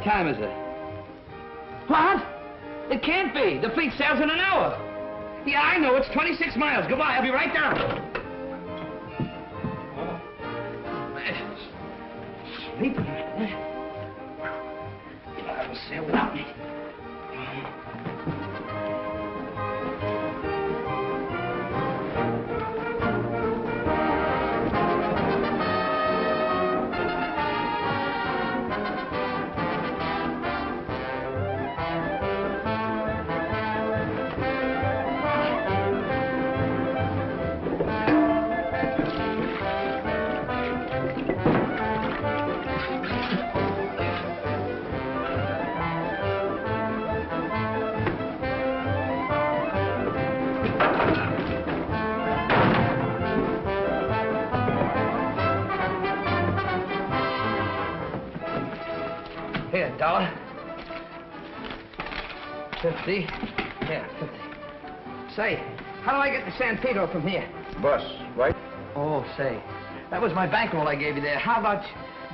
What time is it? What? It can't be. The fleet sails in an hour. Yeah, I know. It's 26 miles. Goodbye. I'll be right down. Oh, man. Sleeping. I will sail without me. Here, $1. 50. Yeah, 50. Say, how do I get to San Pedro from here? Bus, right? Oh, say, that was my bankroll I gave you there. How about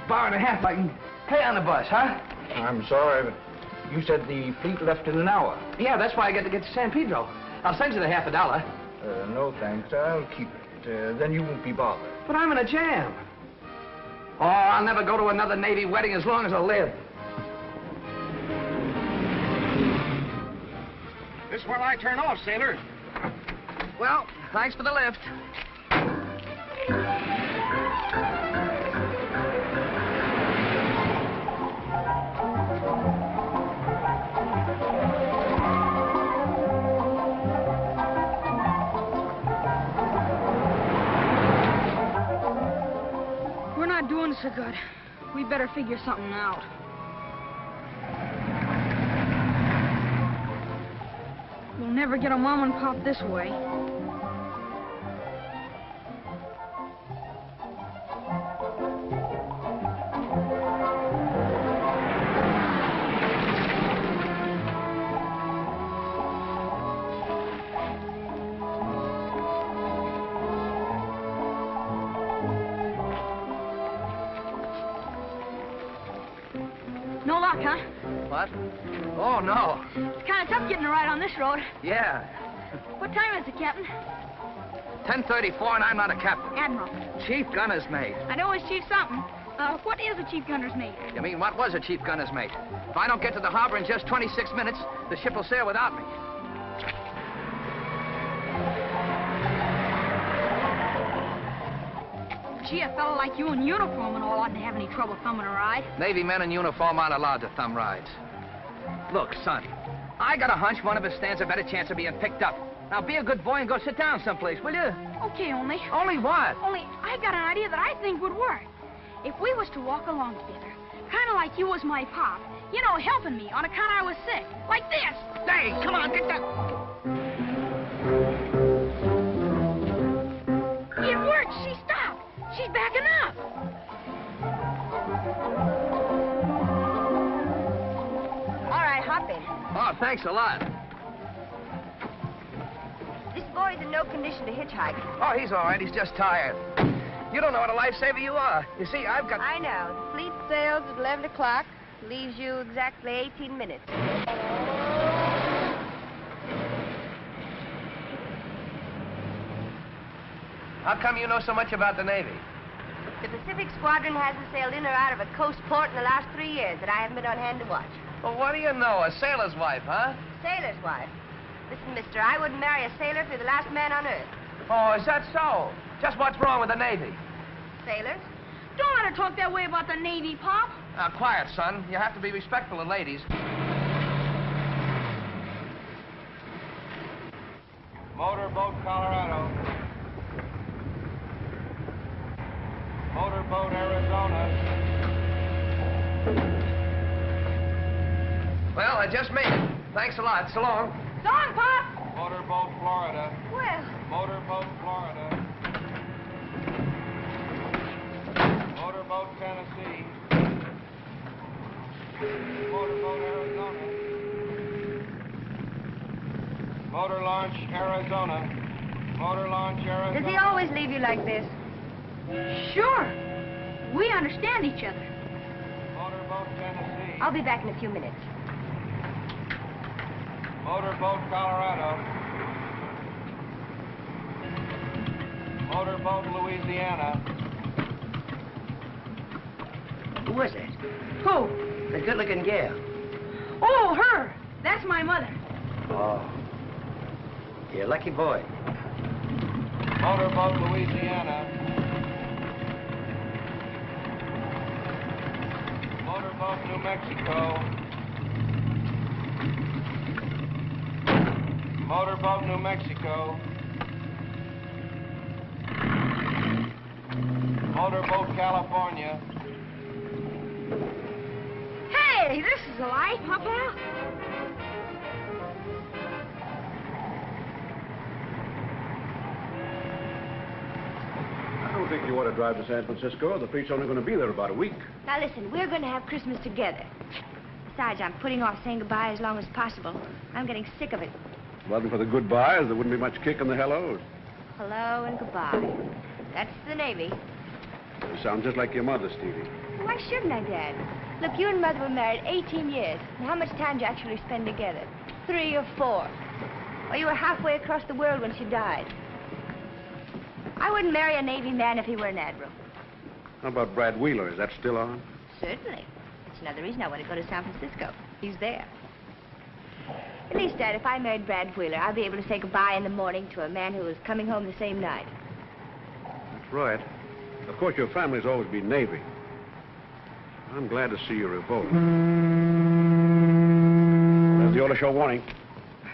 $1.50 I can pay on the bus, huh? I'm sorry, but you said the fleet left in an hour. Yeah, that's why I got to get to San Pedro. I'll send you the $50. No, thanks. I'll keep it. Then you won't be bothered. But I'm in a jam. Oh, I'll never go to another Navy wedding as long as I live. This is where I turn off, sailor. Well, thanks for the lift. We're not doing so good. We better figure something out. We'll never get a mom and pop this way. No luck, huh? What? Oh, no. It's kind of tough getting a ride on this road. Yeah. What time is it, Captain? 10:34, and I'm not a captain. Admiral. Chief gunner's mate. I know it's Chief something. What is a chief gunner's mate? You mean, what was a chief gunner's mate? If I don't get to the harbor in just 26 minutes, the ship will sail without me. Gee, a fellow like you in uniform and all oughtn't to have any trouble thumbing a ride. Navy men in uniform aren't allowed to thumb rides. Look, son, I got a hunch one of us stands a better chance of being picked up. Now, be a good boy and go sit down someplace, will you? Okay, only. Only what? Only, I got an idea that I think would work. If we was to walk along together, kind of like you was my pop, you know, helping me on account I was sick, like this. Hey, come on, get that. It worked. She stopped. She's backing up. All right, hop in. Oh, thanks a lot. This boy's in no condition to hitchhike. Oh, he's all right. He's just tired. You don't know what a lifesaver you are. You see, I've got... I know. The fleet sails at 11 o'clock. Leaves you exactly 18 minutes. How come you know so much about the Navy? The Pacific Squadron hasn't sailed in or out of a coast port in the last 3 years that I haven't been on hand to watch. Well, what do you know? A sailor's wife, huh? Sailor's wife. Listen, mister, I wouldn't marry a sailor if you're the last man on earth. Oh, is that so? Just what's wrong with the Navy? Sailors? Don't let her talk that way about the Navy, Pop. Now, quiet, son. You have to be respectful of ladies. Motorboat, Colorado. Motorboat, Arizona. Well, I just made it. Thanks a lot. So long. So long, Pop. Motorboat, Florida. Well, Motorboat, Florida. Motorboat, Tennessee. Motorboat, Arizona. Motor launch, Arizona. Motor launch, Arizona. does he always leave you like this? Sure. We understand each other. Motorboat, Tennessee. I'll be back in a few minutes. Motorboat Colorado. Motorboat Louisiana. Who was that? Who? The good-looking gal. Oh, her. That's my mother. Oh. You're a lucky boy. Motorboat Louisiana. Motorboat New Mexico. Motorboat New Mexico. Motorboat California. Hey, this is a light, Papa. I don't think you ought to drive to San Francisco. The fleet's only going to be there about a week. Now listen, we're going to have Christmas together. Besides, I'm putting off saying goodbye as long as possible. I'm getting sick of it. If it wasn't for the goodbyes, there wouldn't be much kick in the hellos. Hello and goodbye. That's the Navy. You sound just like your mother, Stevie. Why shouldn't I, Dad? Look, you and Mother were married 18 years. And how much time did you actually spend together? 3 or 4. Well, you were halfway across the world when she died. I wouldn't marry a Navy man if he were an admiral. How about Brad Wheeler? Is that still on? Certainly. It's another reason I want to go to San Francisco. He's there. At least, Dad, if I married Brad Wheeler, I'll be able to say goodbye in the morning to a man who was coming home the same night. That's right. Of course, your family's always been Navy. I'm glad to see you revolt. There's the order show warning.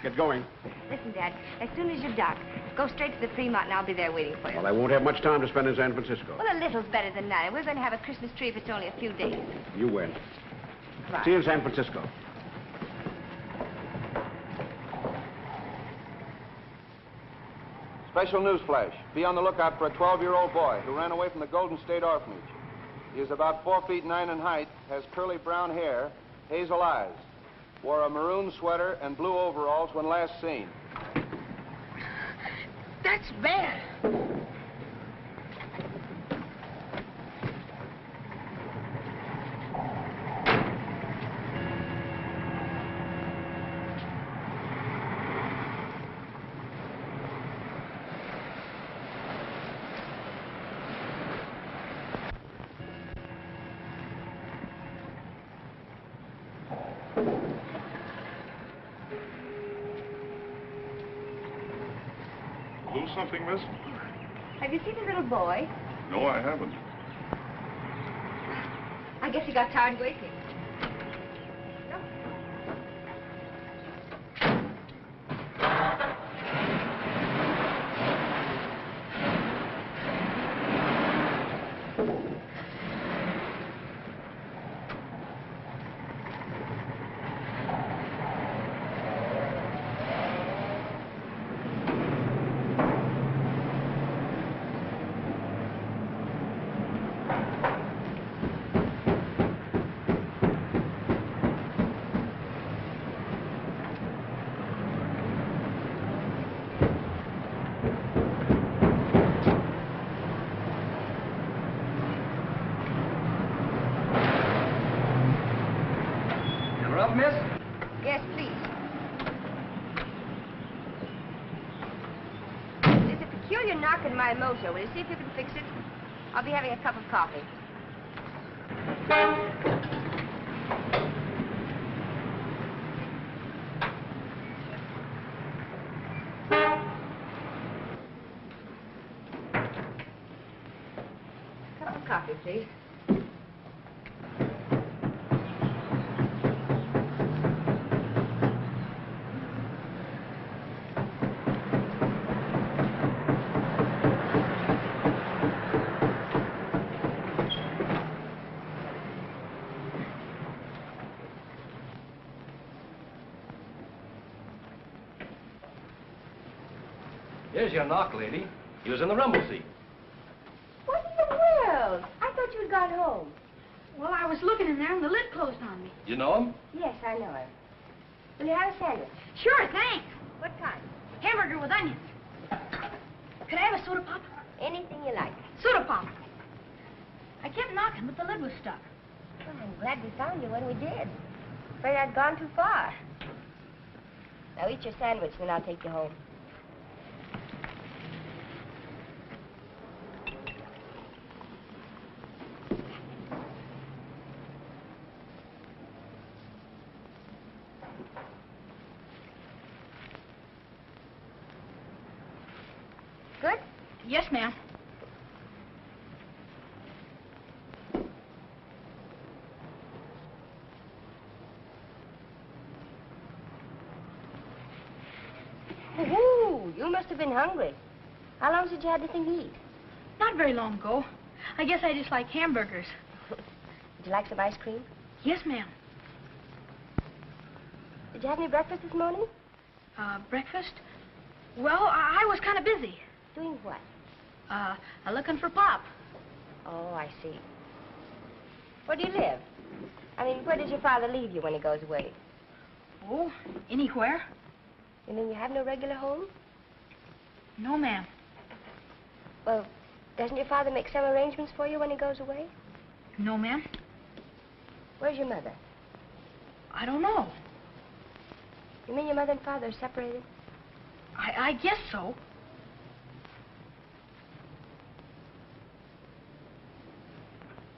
Get going. Listen, Dad, as soon as you dock, go straight to the Fremont and I'll be there waiting for you. Well, I won't have much time to spend in San Francisco. Well, a little's better than none. We're going to have a Christmas tree if it's only a few days. You win. Right. See you in San Francisco. Special news flash. Be on the lookout for a 12-year-old boy who ran away from the Golden State Orphanage. He is about 4 feet 9 in height, has curly brown hair, hazel eyes, wore a maroon sweater and blue overalls when last seen. That's bad. Lose something, miss? Have you seen the little boy? No, I haven't. I guess he got tired waiting. No. Miss? Yes, please. There's a peculiar knock in my motor. Will you see if you can fix it? I'll be having a cup of coffee. Cup of coffee, please. Here's your knock, lady. He was in the rumble seat. What in the world? I thought you had gone home. Well, I was looking in there and the lid closed on me. You know him? Yes, I know him. Will you have a sandwich? Sure, thanks. What kind? Hamburger with onions. Could I have a soda pop? Anything you like. Soda pop. I kept knocking, but the lid was stuck. Well, I'm glad we found you when we did. Afraid I'd gone too far. Now eat your sandwich, then I'll take you home. Good? Yes, ma'am. Woo-hoo! You must have been hungry. How long since you had anything to eat? Not very long ago. I guess I just like hamburgers. Would you like some ice cream? Yes, ma'am. Did you have any breakfast this morning? Breakfast? Well, I was kind of busy. Doing what? Looking for Pop. Oh, I see. Where do you live? I mean, where does your father leave you when he goes away? Oh, anywhere? You mean you have no regular home? No, ma'am. Well, doesn't your father make some arrangements for you when he goes away? No, ma'am. Where's your mother? I don't know. You mean your mother and father are separated? I guess so.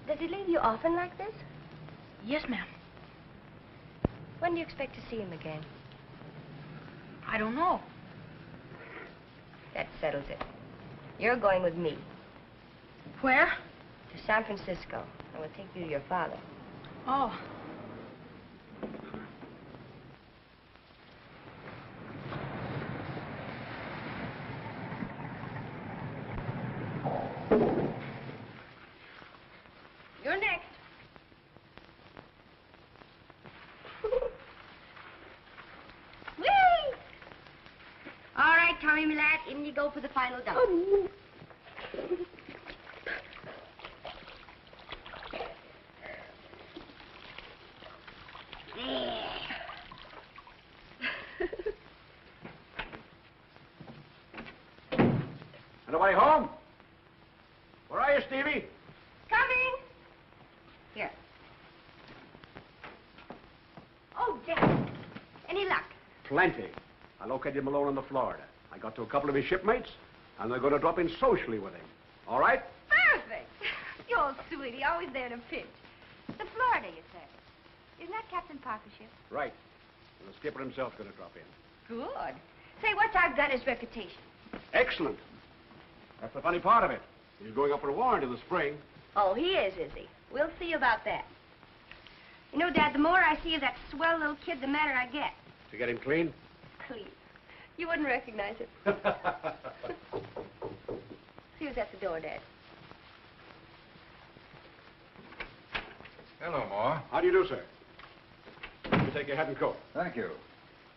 Does he leave you often like this? Yes, ma'am. When do you expect to see him again? I don't know. That settles it. You're going with me Where? to San Francisco. I will take you to your father. Oh. You're next. Whee! All right, Tommy, my lad, in you go for the final dump. Anybody home? Where are you, Stevie? Coming. Here. Oh, damn. Any luck? Plenty. I located Malone on the Florida. I got to a couple of his shipmates, and they're going to drop in socially with him. All right? Perfect. You're old sweetie, always there in a pinch. The Florida, you say? Isn't that Captain Parker's ship? Right. And the skipper himself's going to drop in. Good. Say, what's our gunner's reputation? Excellent. That's the funny part of it. He's going up for a warrant in the spring. Oh, he is he? We'll see about that. You know, Dad, the more I see of that swell little kid, the madder I get. To get him clean? Clean. You wouldn't recognize it. See who's at the door, Dad. Hello, Ma. How do you do, sir? You take your hat and coat. Thank you.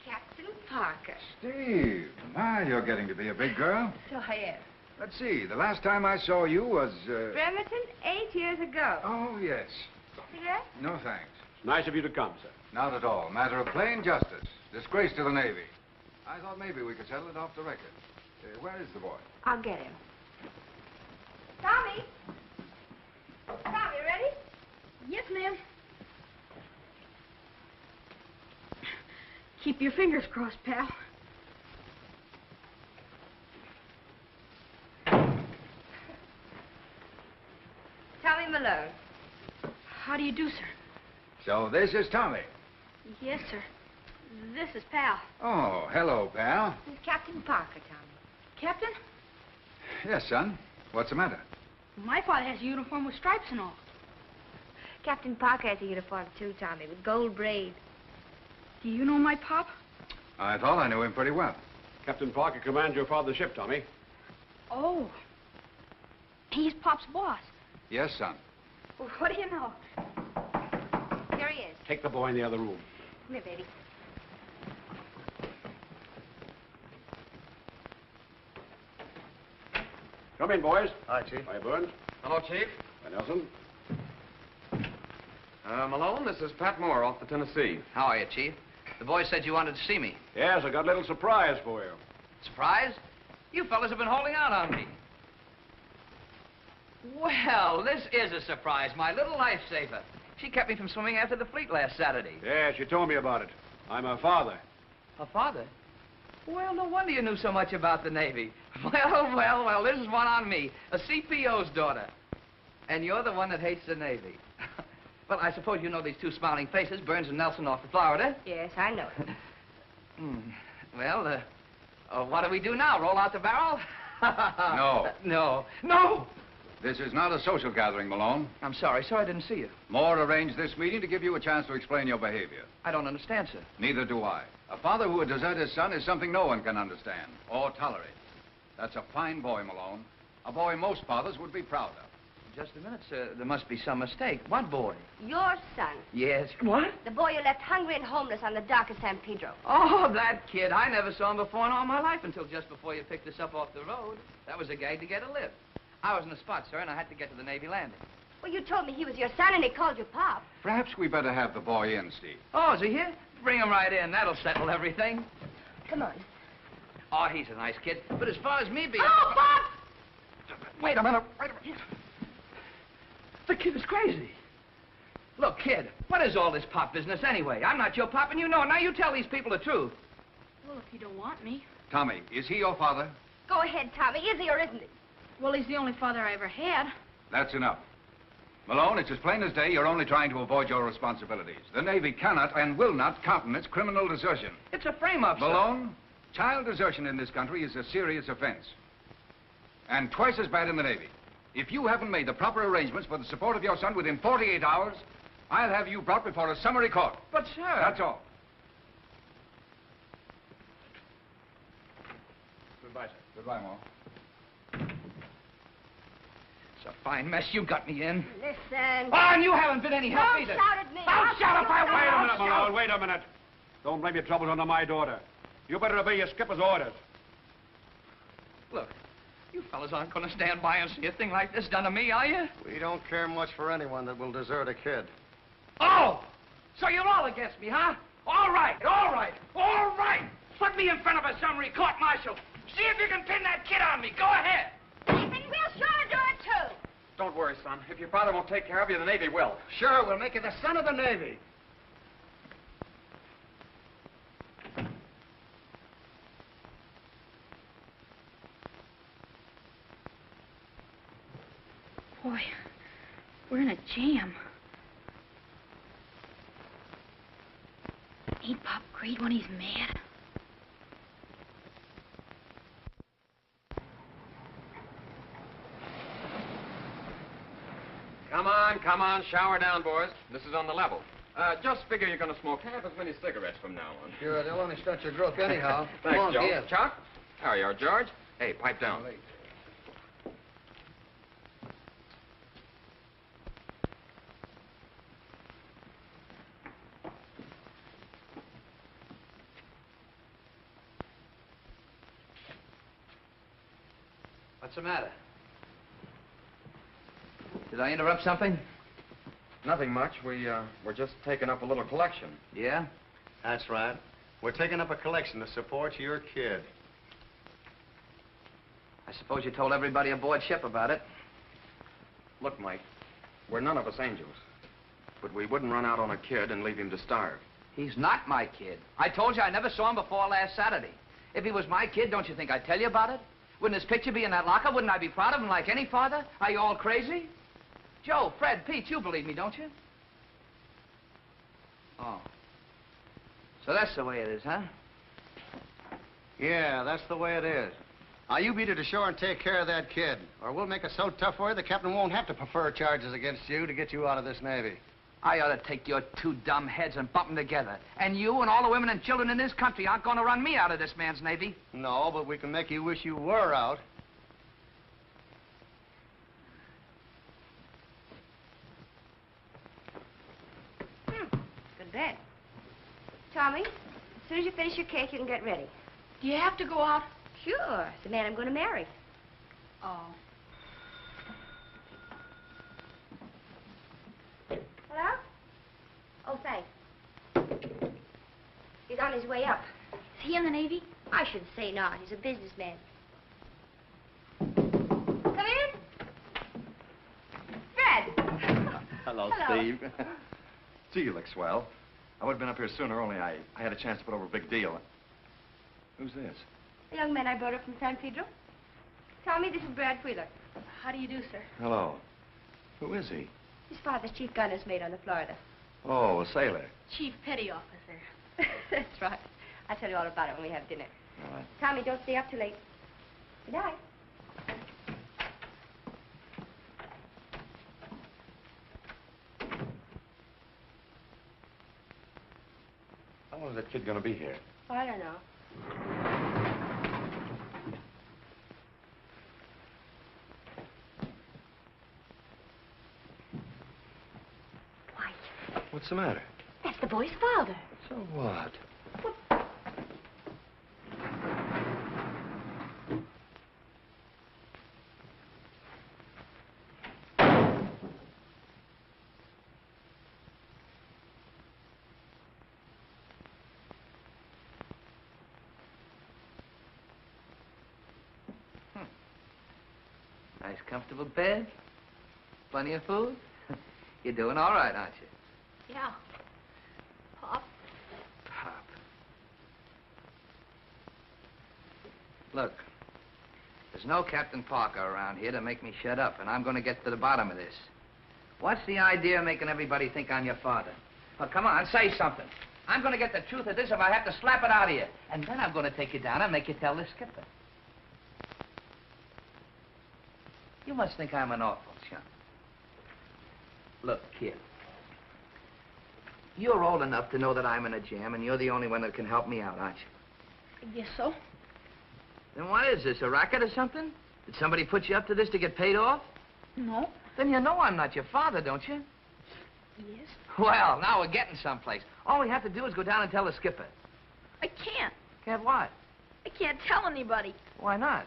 Captain Parker. Steve, my, you're getting to be a big girl. So I am. Let's see, the last time I saw you was, Bremerton, 8 years ago. Oh, yes. Cigarette? No, thanks. It's nice of you to come, sir. Not at all. Matter of plain justice. Disgrace to the Navy. I thought maybe we could settle it off the record. Where is the boy? I'll get him. Tommy! Tommy, ready? Yes, ma'am. Keep your fingers crossed, pal. Tommy Malone. How do you do, sir? So this is Tommy. Yes, sir. This is Pal. Oh, hello, pal. This is Captain Parker, Tommy. Captain, Yes, son. What's the matter? my father has a uniform with stripes and all. Captain Parker has a uniform, too, Tommy, with gold braid. Do you know my pop? I thought I knew him pretty well. Captain Parker commands your father's ship, Tommy. Oh. He's Pop's boss. Yes, son. Well, what do you know? Here he is. Take the boy in the other room. Come here, baby. Come in, boys. Hi, Chief. Hi, Burns. Hello, Chief. Hi, Nelson. Malone, this is Pat Moore off the Tennessee. How are you, Chief? The boy said you wanted to see me. Yes, I got a little surprise for you. Surprise? You fellas have been holding out on me. Well, this is a surprise, my little lifesaver. She kept me from swimming after the fleet last Saturday. Yeah, she told me about it. I'm her father. Her father? Well, no wonder you knew so much about the Navy. Well, this is one on me. A CPO's daughter. And you're the one that hates the Navy. Well, I suppose you know these two smiling faces, Burns and Nelson off of Florida. Yes, I know. Well, what do we do now? Roll out the barrel? No. No! This is not a social gathering, Malone. I'm sorry, sir. I didn't see you. Moore arranged this meeting to give you a chance to explain your behavior. I don't understand, sir. Neither do I. A father who would desert his son is something no one can understand or tolerate. That's a fine boy, Malone. A boy most fathers would be proud of. Just a minute, sir. There must be some mistake. What boy? Your son. Yes. What? The boy you left hungry and homeless on the dock of San Pedro. Oh, that kid. I never saw him before in all my life until just before you picked us up off the road. That was a gag to get a lift. I was in the spot, sir, and I had to get to the Navy landing. Well, you told me he was your son and he called you Pop. Perhaps we better have the boy in, Steve. Oh, is he here? Bring him right in. That'll settle everything. Come on. Oh, he's a nice kid. But as far as me being... Oh, Pop! Wait a minute. The kid is crazy. Look, kid, what is all this pop business anyway? I'm not your pop, and you know it. Now you tell these people the truth. Well, if you don't want me. Tommy, is he your father? Go ahead, Tommy. Is he or isn't he? Well, he's the only father I ever had. That's enough. Malone, it's as plain as day you're only trying to avoid your responsibilities. The Navy cannot and will not countenance criminal desertion. It's a frame-up, sir. Malone, child desertion in this country is a serious offense. And twice as bad in the Navy. If you haven't made the proper arrangements for the support of your son within 48 hours, I'll have you brought before a summary court. But, sir... That's all. Goodbye, sir. Goodbye, Moore. It's a fine mess you got me in. Listen. Oh, and you haven't been any help Don't either. shout at me. I'll shout if I Wait a minute, want. Malone. Wait a minute. Don't blame your troubles on my daughter. You better obey your skipper's orders. Look, you fellas aren't going to stand by and see a thing like this done to me, are you? We don't care much for anyone that will desert a kid. Oh! So you're all against me, huh? All right. Put me in front of a summary court-martial. See if you can pin that kid on me. Go ahead. And we'll sure do it, too. Don't worry, son. If your father won't take care of you, the Navy will. Sure, we'll make you the son of the Navy. Boy, we're in a jam. Ain't Pop great when he's mad? Come on, shower down, boys. This is on the level. Just figure you're going to smoke half as many cigarettes from now on. Sure, they'll only start your growth anyhow. Thanks, Come on, Joe. give. Chuck? There you are, George. Hey, pipe down. What's the matter? Did I interrupt something? Nothing much. We're just taking up a little collection. Yeah? That's right. We're taking up a collection to support your kid. I suppose you told everybody aboard ship about it. Look, Mike, we're none of us angels. But we wouldn't run out on a kid and leave him to starve. He's not my kid. I told you I never saw him before last Saturday. If he was my kid, don't you think I'd tell you about it? Wouldn't his picture be in that locker? Wouldn't I be proud of him like any father? Are you all crazy? Joe, Fred, Pete, you believe me, don't you? Oh. So that's the way it is, huh? Yeah, that's the way it is. Now, you beat it ashore and take care of that kid, or we'll make it so tough for you the captain won't have to prefer charges against you to get you out of this Navy. I ought to take your two dumb heads and bump them together. And you and all the women and children in this country aren't going to run me out of this man's Navy. No, but we can make you wish you were out. Good bed. Tommy, as soon as you finish your cake, you can get ready. Do you have to go out? Sure. It's the man I'm going to marry. Oh. Hello? Oh, thanks. He's on his way up. Is he in the Navy? I should say not. He's a businessman. Come in. Fred. Hello, Hello. Steve. Gee, you look swell. I would have been up here sooner, only I had a chance to put over a big deal. Who's this? A young man I brought up from San Pedro. Tommy, this is Brad Wheeler. How do you do, sir? Hello. Who is he? His father's chief gunner's mate on the Florida. Oh, a sailor. Chief Petty Officer. That's right. I'll tell you all about it when we have dinner. All right. Tommy, don't stay up too late. Good night. How long is that kid gonna be here? Oh, I don't know. Why, What's the matter? that's the boy's father. So what? Nice, comfortable bed. Plenty of food. You're doing all right, aren't you? Yeah. Pop. Pop. Look, there's no Captain Parker around here to make me shut up, and I'm going to get to the bottom of this. What's the idea of making everybody think I'm your father? Well, come on, say something. I'm going to get the truth of this if I have to slap it out of you. And then I'm going to take you down and make you tell the skipper. You must think I'm an awful chump. Look, kid. You're old enough to know that I'm in a jam, and you're the only one that can help me out, aren't you? I guess so. Then what is this, a racket or something? Did somebody put you up to this to get paid off? No. Then you know I'm not your father, don't you? Yes. Well, now we're getting someplace. All we have to do is go down and tell the skipper. I can't. Can't what? I can't tell anybody. Why not?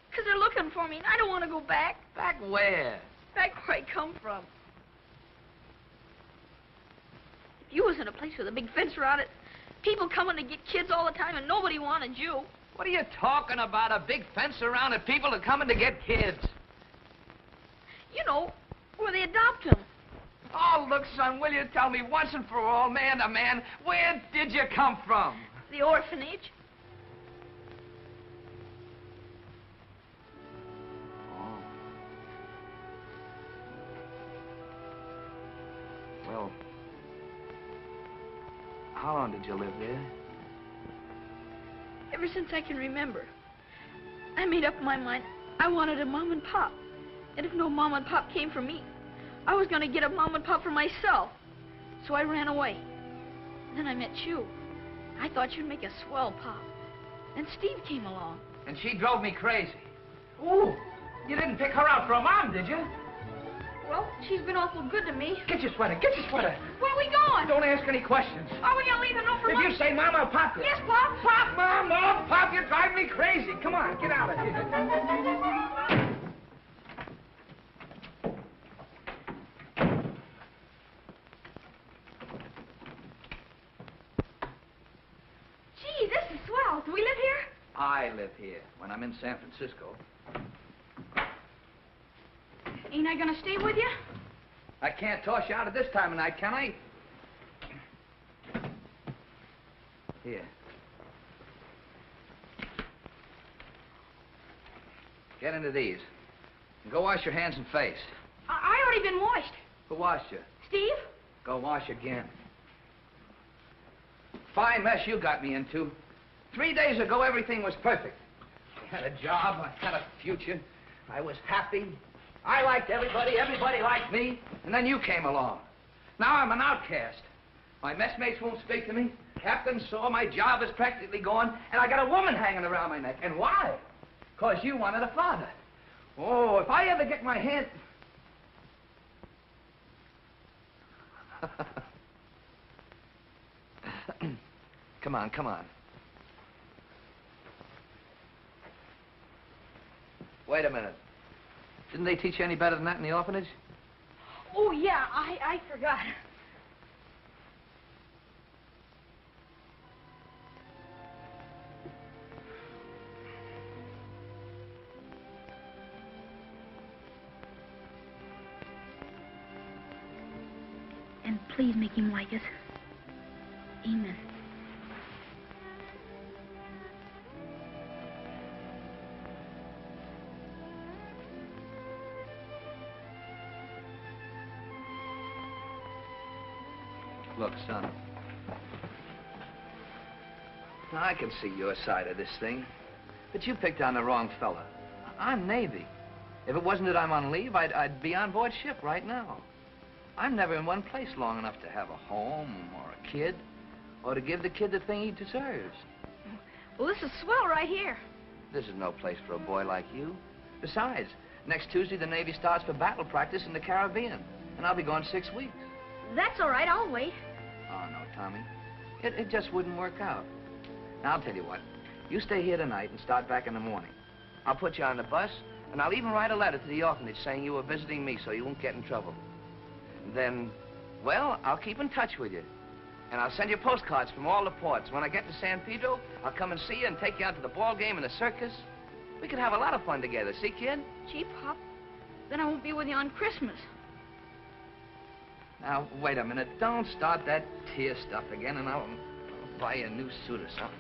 Because they're looking for me, and I don't want to go back. Back where? Back where I come from. If you was in a place with a big fence around it, people coming to get kids all the time, and nobody wanted you. What are you talking about? A big fence around it? People are coming to get kids. You know, where they adopt them. Oh, look, son, will you tell me once and for all, man to man, where did you come from? The orphanage. Oh. Well, how long did you live there? Ever since I can remember. I made up my mind I wanted a mom and pop. And if no mom and pop came for me, I was going to get a mom and pop for myself. So I ran away. Then I met you. I thought you'd make a swell pop. And Steve came along. And she drove me crazy. Ooh, you didn't pick her out for a mom, did you? Well, she's been awful good to me. Get your sweater, get your sweater. Where are we going? Don't ask any questions. Are we going to leave a note for If Mom? you say Mom, I'll pop you. Yes, Pop. Pop, Mom, Mom, Pop, you're driving me crazy. Come on, get out of here. Gee, this is swell. Do we live here? I live here when I'm in San Francisco. Ain't I going to stay with you? I can't toss you out at this time of night, can I? Here. Get into these. And go wash your hands and face. I already been washed. Who washed you? Steve? Go wash again. Fine mess you got me into. 3 days ago, everything was perfect. I had a job, I had a future. I was happy. I liked everybody, everybody liked me. And then you came along. Now I'm an outcast. My messmates won't speak to me. Captain saw my job is practically gone, and I got a woman hanging around my neck. And why? Because you wanted a father. Oh, if I ever get my hand... Come on, come on. Wait a minute. Didn't they teach you any better than that in the orphanage? Oh, yeah, I forgot. And Please make him like us. Amen. Look, son. Now, I can see your side of this thing, but you picked on the wrong fella. I'm Navy. If it wasn't that I'm on leave, I'd be on board ship right now. I'm never in one place long enough to have a home or a kid, or to give the kid the thing he deserves. Well, this is swell right here. This is no place for a boy like you. Besides, next Tuesday the Navy starts for battle practice in the Caribbean, and I'll be gone 6 weeks. That's all right, I'll wait. Oh, no, Tommy. It just wouldn't work out. Now, I'll tell you what. You stay here tonight and start back in the morning. I'll put you on the bus, and I'll even write a letter to the orphanage saying you were visiting me so you won't get in trouble. Then, well, I'll keep in touch with you. And I'll send you postcards from all the ports. When I get to San Pedro, I'll come and see you and take you out to the ball game and the circus. We could have a lot of fun together, see, kid? Gee, Pop, then I won't be with you on Christmas. Now, wait a minute. Don't start that tear stuff again, and I'll buy you a new suit or something.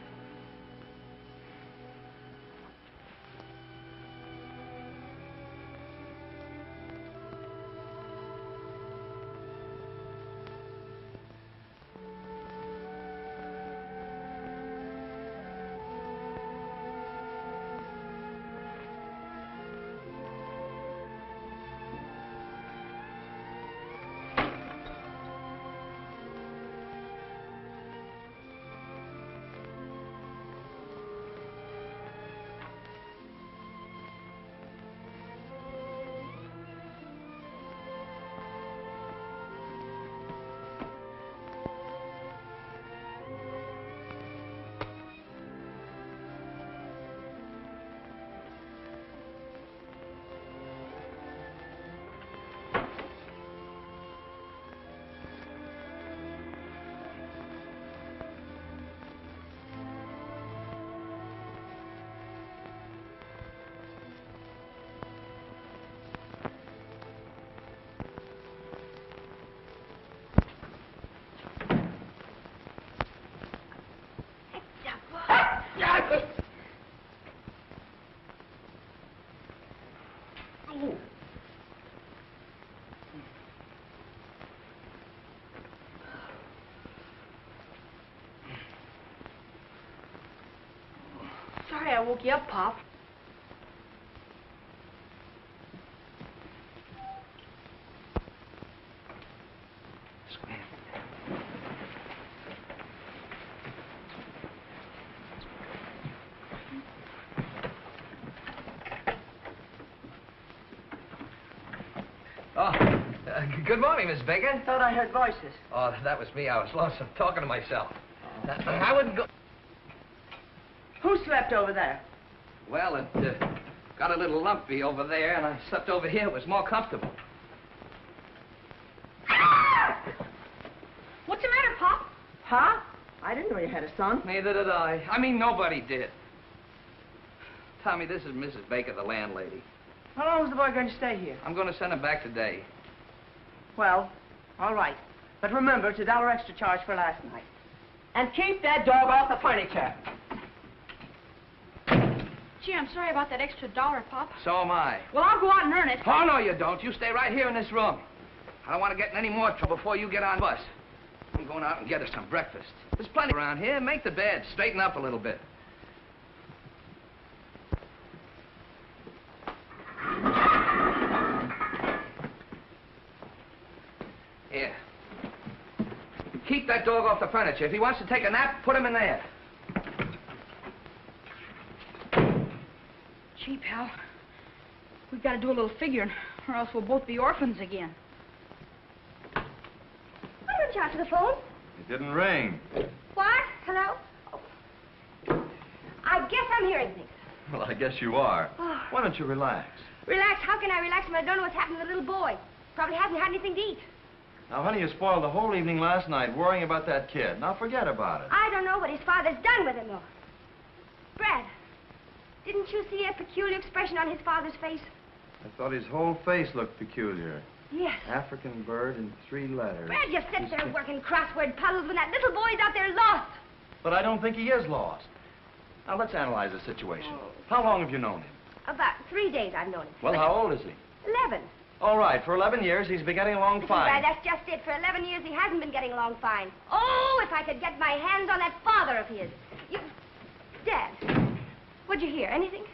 Sorry I woke you up, Pop. Good morning, Miss Baker. Thought I heard voices. Oh, that was me. I was lonesome talking to myself. I wouldn't go... Who slept over there? Well, it got a little lumpy over there, and I slept over here. It was more comfortable. What's the matter, Pop? Huh? I didn't know you had a son. Neither did I. I mean, nobody did. Tommy, this is Mrs. Baker, the landlady. How long is the boy going to stay here? I'm going to send him back today. Well, all right. But remember, it's $1 extra charge for last night. And keep that dog off the furniture. Gee, I'm sorry about that extra $1, Pop. So am I. Well, I'll go out and earn it. Oh, no, you don't. You stay right here in this room. I don't want to get in any more trouble before you get on the bus. I'm going out and get us some breakfast. There's plenty around here. Make the bed. Straighten up a little bit. Here. Keep that dog off the furniture. If he wants to take a nap, put him in there. Gee, pal, we've got to do a little figuring, or else we'll both be orphans again. Why don't you answer the phone? It didn't ring. What? Hello? Oh. I guess I'm hearing things. Well, I guess you are. Oh. Why don't you relax? Relax? How can I relax when I don't know what's happening to the little boy? Probably hasn't had anything to eat. Now, honey, you spoiled the whole evening last night worrying about that kid. Now, forget about it. I don't know what his father's done with him, though. Brad, didn't you see a peculiar expression on his father's face? I thought his whole face looked peculiar. Yes. African bird in 3 letters. Brad, you sit there working crossword puzzles when that little boy's out there lost. But I don't think he is lost. Now, let's analyze the situation. How long have you known him? About 3 days I've known him. Well, how old is he? 11. All right, for 11 years, he's been getting along Listen, fine. Brad, that's just it. For 11 years, he hasn't been getting along fine. Oh, if I could get my hands on that father of his. You... Dad, what'd you hear? Anything?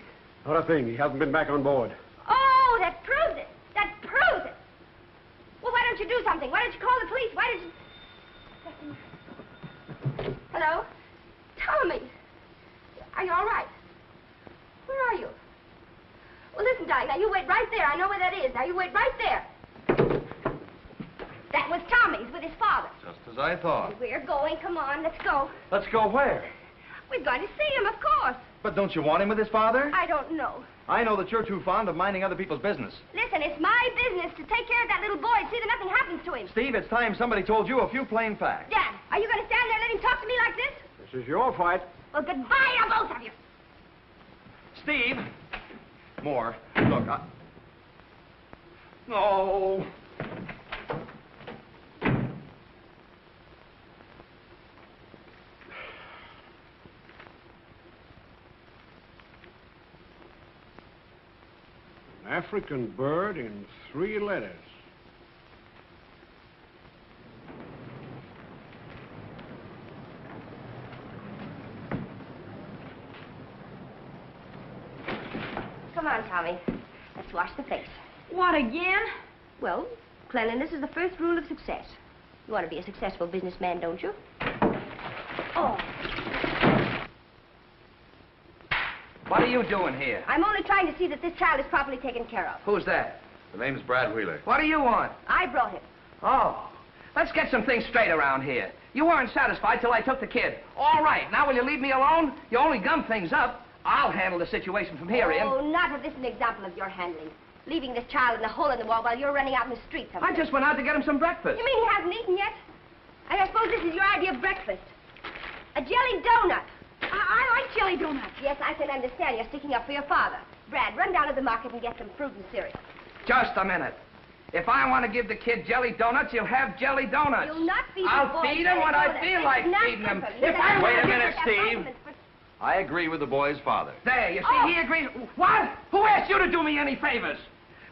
Not a thing. He hasn't been back on board. Oh, that proves it. That proves it. Well, why don't you do something? Why don't you call the police? Why don't you... Hello? Tommy. Are you all right? Where are you? Well, listen, darling, now you wait right there. I know where that is. Now you wait right there. That was Tommy's with his father. Just as I thought. We're going. Come on, let's go. Let's go where? We're going to see him, of course. But don't you want him with his father? I don't know. I know that you're too fond of minding other people's business. Listen, it's my business to take care of that little boy and see that nothing happens to him. Steve, it's time somebody told you a few plain facts. Dad, are you going to stand there and let him talk to me like this? This is your fight. Well, goodbye to both of you. Steve! More. Look, No. An African bird in 3 letters. Come on, Tommy. Let's wash the face. What, again? Well, cleanliness is the first rule of success. You want to be a successful businessman, don't you? Oh. What are you doing here? I'm only trying to see that this child is properly taken care of. Who's that? The name's Brad Wheeler. What do you want? I brought him. Oh, let's get some things straight around here. You weren't satisfied till I took the kid. All right, now will you leave me alone? You only gum things up. I'll handle the situation from here in. Oh, not if this is an example of your handling. Leaving this child in a hole in the wall while you're running out in the street somewhere. I just went out to get him some breakfast. You mean he hasn't eaten yet? And I suppose this is your idea of breakfast. A jelly donut. I like jelly donuts. Yes, I can understand you're sticking up for your father. Brad, run down to the market and get some fruit and cereal. Just a minute. If I want to give the kid jelly donuts, he'll have jelly donuts. You'll not feed I'll the boy feed him when I feel like feeding him. If I Wait a want to minute, give Steve. I agree with the boy's father. There, you see, he agrees. What? Who asked you to do me any favors?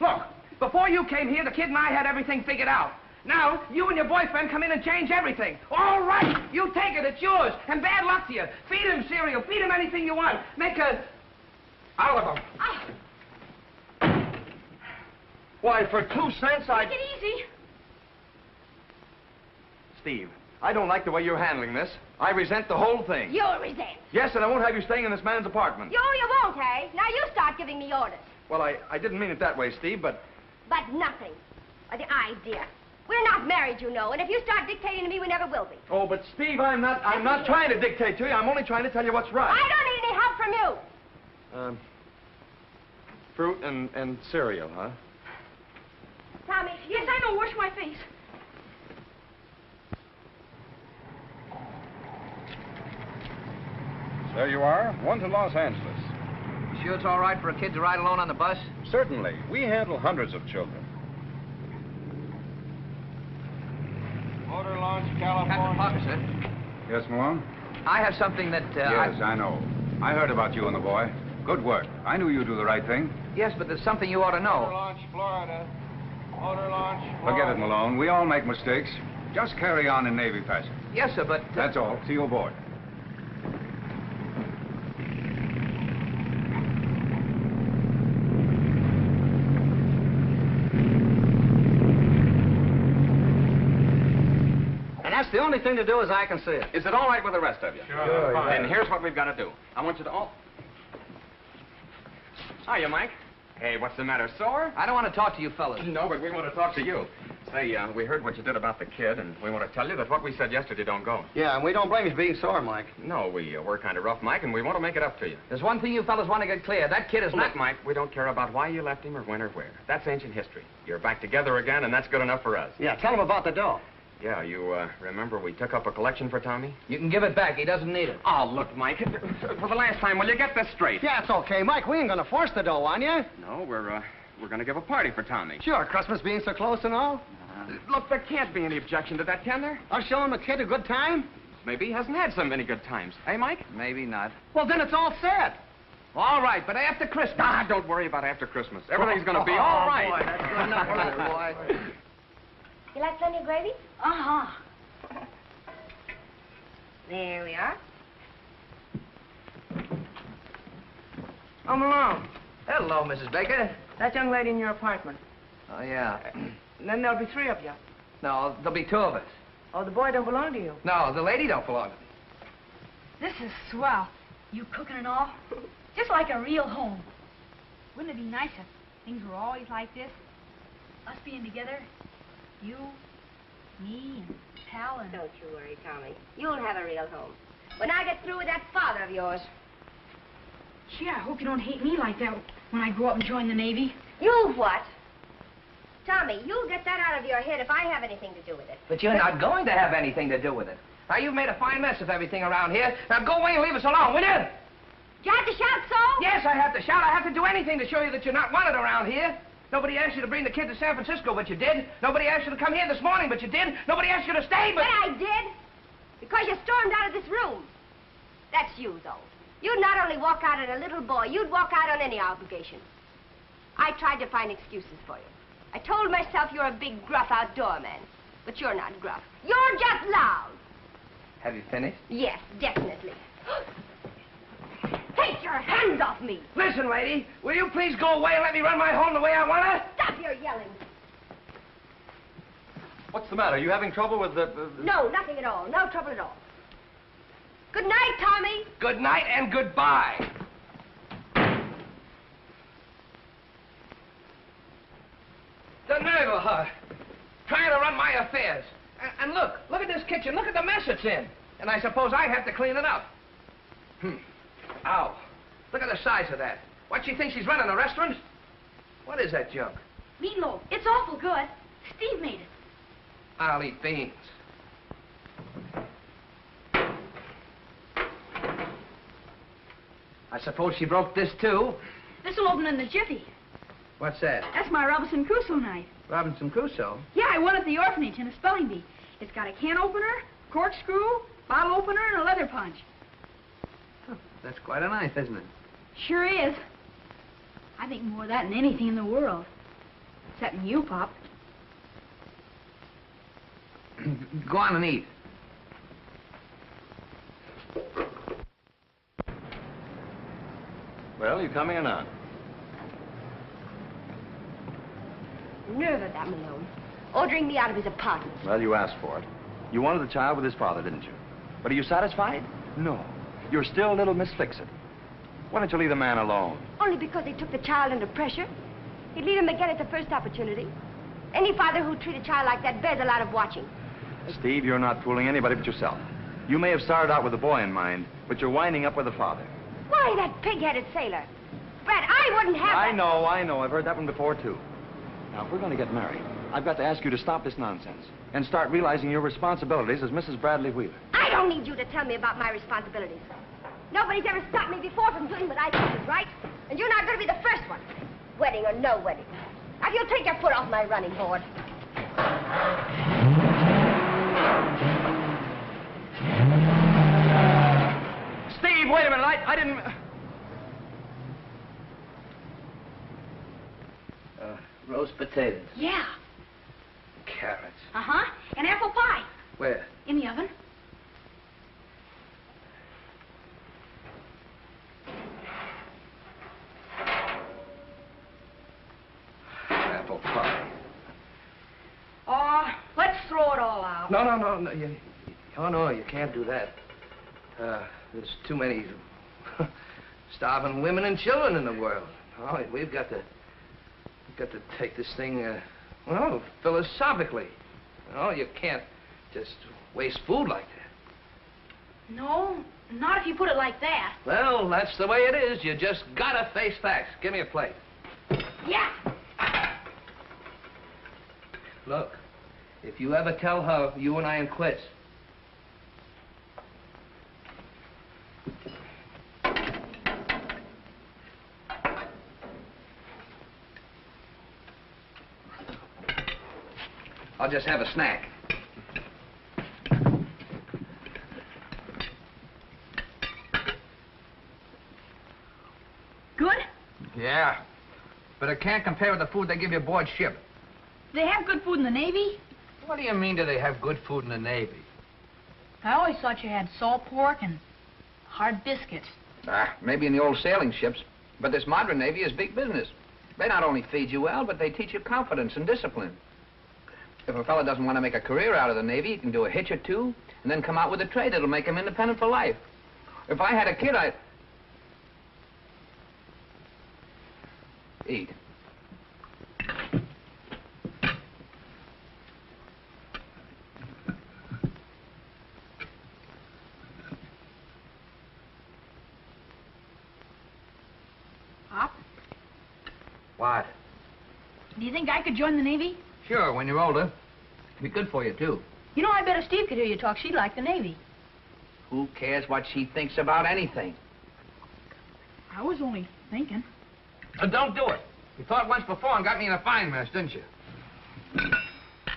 Look, before you came here, the kid and I had everything figured out. Now, you and your boyfriend come in and change everything. All right, you take it, it's yours. And bad luck to you. Feed him cereal, feed him anything you want. Make a... out of him. Why, for 2 cents, Take it easy. Steve, I don't like the way you're handling this. I resent the whole thing. You'll resent. Yes, and I won't have you staying in this man's apartment. You won't, eh? Now you start giving me orders. Well, I didn't mean it that way, Steve, but... But nothing. Or the idea. We're not married, you know, and if you start dictating to me, we never will be. Oh, but Steve, I'm not trying to dictate to you. I'm only trying to tell you what's right. I don't need any help from you. Fruit and cereal, huh? Tommy, Yes, I know. Wash my face. There you are, one to Los Angeles. You sure it's all right for a kid to ride alone on the bus? Certainly. We handle hundreds of children. Motor launch, Captain California. Parker, sir. Yes, Malone? I have something that, Yes, I know. I heard about you and the boy. Good work. I knew you'd do the right thing. Yes, but there's something you ought to Motor know. launch, Florida. Motor launch, Florida. Forget it, Malone. We all make mistakes. Just carry on in Navy fashion. Yes, sir, but... That's all. See you aboard. And that's the only thing to do as I can see it. Is it all right with the rest of you? Sure. Then here's what we've got to do. I want you to all... Hiya, Mike. Hey, what's the matter, sore? I don't want to talk to you fellas. No, but we want to talk to you. Say, we heard what you did about the kid, and we want to tell you that what we said yesterday don't go. Yeah, and we don't blame you for being sore, Mike. No, we were kind of rough, Mike, and we want to make it up to you. There's one thing you fellas want to get clear. That kid is not... Look, Mike, we don't care about why you left him or when or where. That's ancient history. You're back together again, and that's good enough for us. Yeah, tell him about the dough. Yeah, you remember we took up a collection for Tommy? You can give it back. He doesn't need it. Oh, look, Mike, for the last time, will you get this straight? Yeah, it's okay, Mike. We ain't gonna force the dough on you. No, we're we're going to give a party for Tommy. Sure, Christmas being so close and all. Look, there can't be any objection to that, can there? I'll show him a kid a good time. Maybe he hasn't had so many good times. Eh, Mike? Maybe not. Well, then it's all set. All right, but after Christmas. Ah, don't worry about after Christmas. Everything's going to be all right. Boy, that's good enough for that boy. You like plenty of gravy? Uh-huh. There we are. Oh, Malone, Hello, Mrs. Baker. that young lady in your apartment. Oh, yeah. And then there'll be 3 of you. No, there'll be 2 of us. Oh, the boy don't belong to you. No, the lady don't belong to me. This is swell. You cooking and all? Just like a real home. Wouldn't it be nice if things were always like this? Us being together. You, me, and Pal, and... Don't you worry, Tommy. You'll have a real home. When I get through with that father of yours. Gee, I hope you don't hate me like that when I grow up and join the Navy. You what? Tommy, you'll get that out of your head if I have anything to do with it. But you're not going to have anything to do with it. Now, you've made a fine mess of everything around here. Now, go away and leave us alone, will you? You have to shout so? Yes, I have to shout. I have to do anything to show you that you're not wanted around here. Nobody asked you to bring the kid to San Francisco, but you did. Nobody asked you to come here this morning, but you did. Nobody asked you to stay, but... But I did. Because you stormed out of this room. That's you, though. You'd not only walk out on a little boy, you'd walk out on any obligation. I tried to find excuses for you. I told myself you're a big, gruff outdoor man. But you're not gruff. You're just loud. Have you finished? Yes, definitely. Take your hands off me. Listen, lady, will you please go away and let me run my home the way I want to? Stop your yelling. What's the matter? Are you having trouble with the... No, nothing at all. No trouble at all. Good night, Tommy. Good night and goodbye. The nerve of her, trying to run my affairs. And look at this kitchen. Look at the mess it's in. And I suppose I have to clean it up. Ow. Look at the size of that. What, she thinks she's running a restaurant? What is that junk? Meatloaf. It's awful good. Steve made it. I'll eat beans. I suppose she broke this, too. This'll open in the jiffy. What's that? That's my Robinson Crusoe knife. Robinson Crusoe? Yeah, I won at the orphanage in a spelling bee. It's got a can opener, corkscrew, bottle opener, and a leather punch. Oh, that's quite a knife, isn't it? Sure is. I think more of that than anything in the world. Except you, Pop. Go on and eat. Well, you coming or not? Nerve of that Malone. Ordering me out of his apartment. Well, you asked for it. You wanted the child with his father, didn't you? But are you satisfied? No. You're still little Miss Fix-It. Why don't you leave the man alone? Only because he took the child under pressure. He'd leave him again at the first opportunity. Any father who'd treat a child like that bears a lot of watching. Steve, you're not fooling anybody but yourself. You may have started out with the boy in mind, but you're winding up with the father. Why, that pig-headed sailor. Brett, I wouldn't have I that. know. I've heard that one before, too. Now, if we're going to get married, I've got to ask you to stop this nonsense and start realizing your responsibilities as Mrs. Bradley Wheeler. I don't need you to tell me about my responsibilities. Nobody's ever stopped me before from doing what I think is right, and you're not going to be the first one. Wedding or no wedding. Now, if you'll take your foot off my running board. Steve, wait a minute. I didn't... roast potatoes. Yeah. Carrots. Uh-huh. And apple pie. Where? In the oven. Apple pie. Let's throw it all out. No. No, you can't do that. There's too many starving women and children in the world. Oh, we've got to take this thing, philosophically. Oh, you can't just waste food like that. No, not if you put it like that. Well, that's the way it is. You just gotta face facts. Give me a plate. Yeah. Look, if you ever tell her you and I am quits, I'll just have a snack. Good? Yeah, but it can't compare with the food they give you aboard ship. They have good food in the Navy? What do you mean, do they have good food in the Navy? I always thought you had salt pork and hard biscuits. Maybe in the old sailing ships, but this modern Navy is big business. They not only feed you well, but they teach you confidence and discipline. If a fella doesn't want to make a career out of the Navy, he can do a hitch or two, and then come out with a trade that'll make him independent for life. If I had a kid, I'd... Eat. Pop, What? do you think I could join the Navy? Sure, when you're older. It'd be good for you, too. You know, I bet if Steve could hear you talk, she'd like the Navy. Who cares what she thinks about anything? I was only thinking. Don't do it. You thought once before and got me in a fine mess, didn't you?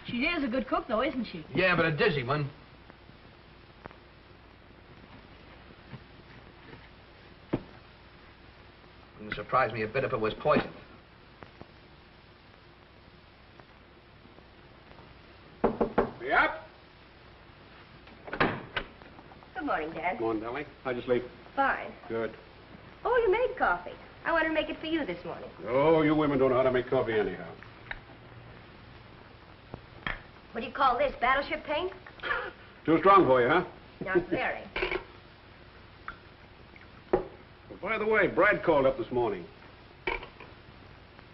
She is a good cook, though, isn't she? Yeah, but a dizzy one. Wouldn't surprise me a bit if it was poisoned. Yep. Good morning, Dad. Morning, darling. How'd you sleep? Fine. Good. Oh, you made coffee. I wanted to make it for you this morning. Oh, you women don't know how to make coffee anyhow. What do you call this, battleship paint? Too strong for you, huh? Not very. Well, by the way, Brad called up this morning.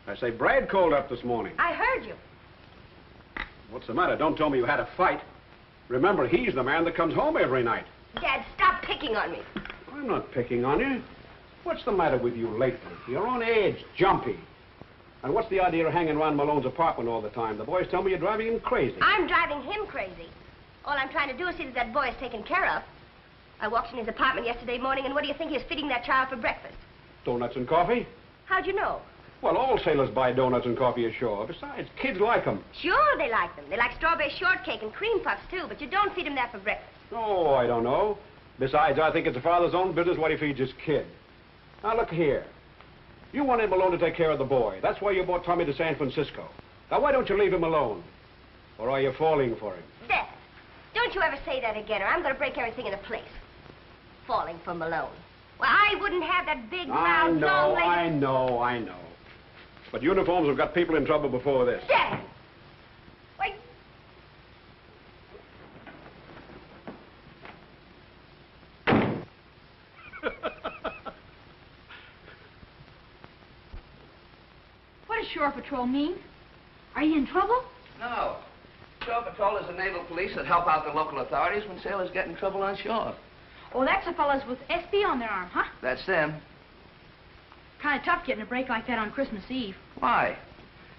I say, Brad called up this morning. I heard you. What's the matter? Don't tell me you had a fight. Remember, he's the man that comes home every night. Dad, stop picking on me. I'm not picking on you. What's the matter with you lately? You're on edge, jumpy. And what's the idea of hanging around Malone's apartment all the time? The boys tell me you're driving him crazy. I'm driving him crazy. All I'm trying to do is see that that boy is taken care of. I walked in his apartment yesterday morning, and what do you think he was feeding that child for breakfast? Donuts and coffee? How'd you know? Well, all sailors buy donuts and coffee ashore. Besides, kids like them. Sure, they like them. They like strawberry shortcake and cream puffs, too, but you don't feed them that for breakfast. Oh, I don't know. Besides, I think it's a father's own business what he feeds his kid. Now, look here. You wanted Malone to take care of the boy. That's why you brought Tommy to San Francisco. Now, why don't you leave him alone? Or are you falling for him? Dad, don't you ever say that again, or I'm going to break everything into place. Falling for Malone. Well, I wouldn't have that big, round, long-legged... I know. But uniforms have got people in trouble before this. Dad! Wait. What does Shore Patrol mean? Are you in trouble? No. Shore Patrol is the naval police that help out the local authorities when sailors get in trouble on shore. Oh, that's the fellas with SB on their arm, huh? That's them. Kind of tough getting a break like that on Christmas Eve. Why?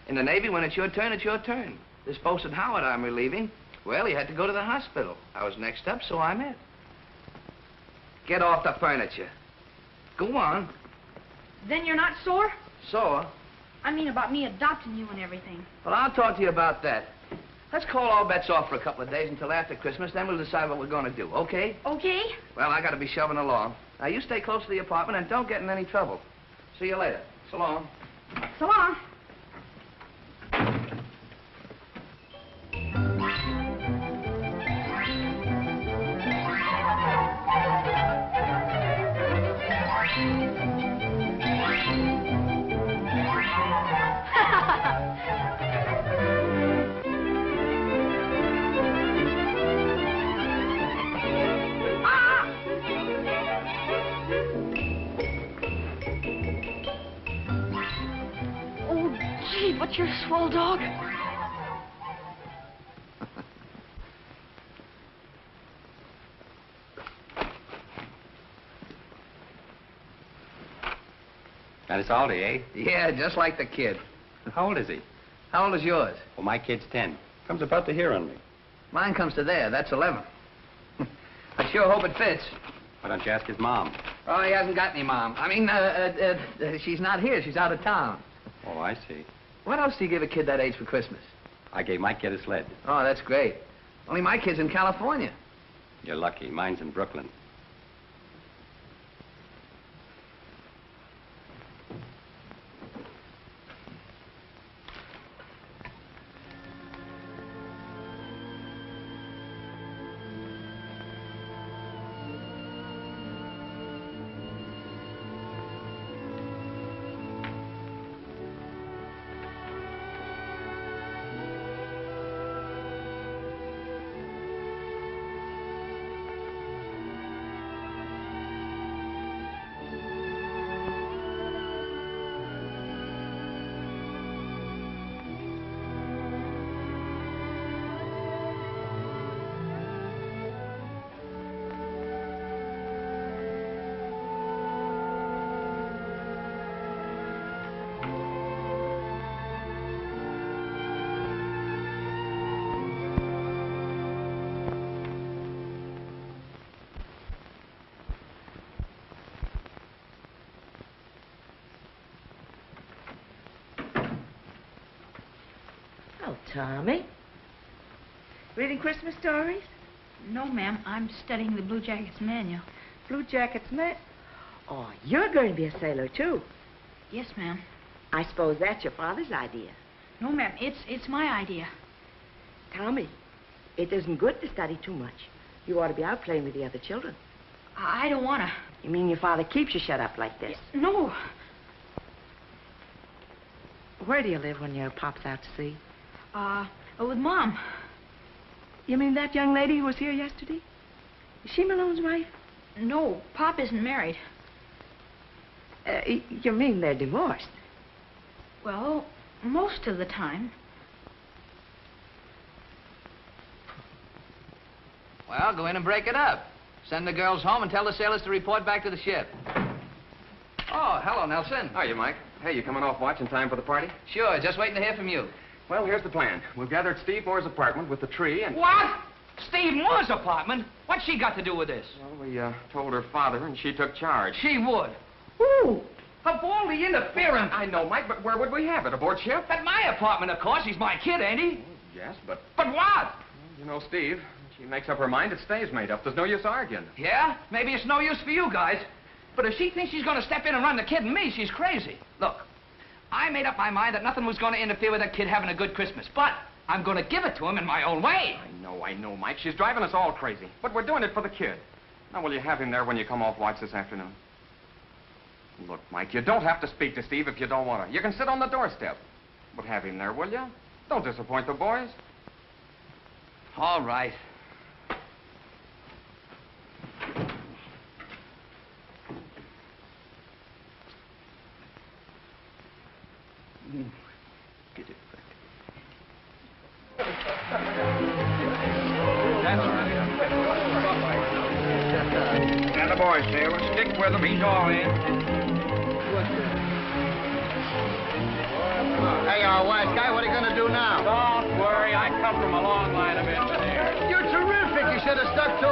In the Navy, when it's your turn, it's your turn. This posted Howard I'm relieving, well, he had to go to the hospital. I was next up, so I'm it. Get off the furniture. Go on. Then you're not sore? Sore? I mean about me adopting you and everything. Well, I'll talk to you about that. Let's call all bets off for a couple of days until after Christmas, then we'll decide what we're going to do, okay? Okay. Well, I got to be shoving along. Now, you stay close to the apartment and don't get in any trouble. See you later. So long. So long. But you're a swell dog. Got us all day, eh? Yeah, just like the kid. How old is he? How old is yours? Well, my kid's 10. Comes about to here on me. Mine comes to there. That's 11. I sure hope it fits. Why don't you ask his mom? Oh, he hasn't got any mom. I mean, she's not here. She's out of town. Oh, I see. What else do you give a kid that age for Christmas? I gave Mike get a sled. Oh, that's great. Only my kid's in California. You're lucky. Mine's in Brooklyn. Oh, Tommy. Reading Christmas stories? No, ma'am. I'm studying the Bluejackets manual. Bluejackets, man? Oh, you're going to be a sailor, too. Yes, ma'am. I suppose that's your father's idea. No, ma'am. It's my idea. Tommy, it isn't good to study too much. You ought to be out playing with the other children. I don't want to. You mean your father keeps you shut up like this? No. Where do you live when your pop's out to sea? With Mom. You mean that young lady who was here yesterday? Is she Malone's wife? No, Pop isn't married. You mean they're divorced? Well, most of the time. Well, go in and break it up. Send the girls home and tell the sailors to report back to the ship. Oh, hello, Nelson. Hiya, Mike. Hey, you coming off watch in time for the party? Sure, just waiting to hear from you. Well, here's the plan. We've gathered Steve Moore's apartment with the tree and... What? Steve Moore's apartment? What's she got to do with this? Well, we told her father, and she took charge. She would. Who? Of all the interference. I know, Mike, but where would we have it? Aboard ship? At my apartment, of course. He's my kid, ain't he? Yes, but... But what? You know, Steve, she makes up her mind, it stays made up. There's no use arguing. Yeah? Maybe it's no use for you guys. But if she thinks she's going to step in and run the kid and me, she's crazy. Look, I made up my mind that nothing was going to interfere with that kid having a good Christmas. But I'm going to give it to him in my own way. I know, Mike. She's driving us all crazy. But we're doing it for the kid. Now, will you have him there when you come off watch this afternoon? Look, Mike, you don't have to speak to Steve if you don't want to. You can sit on the doorstep. But have him there, will you? Don't disappoint the boys. All right. Get it back. That's right. And the boys, Taylor, stick with him. He's all in. Hey, wise guy, what are you going to do now? Don't worry, I come from a long line of engineers. You're terrific. You should have stuck to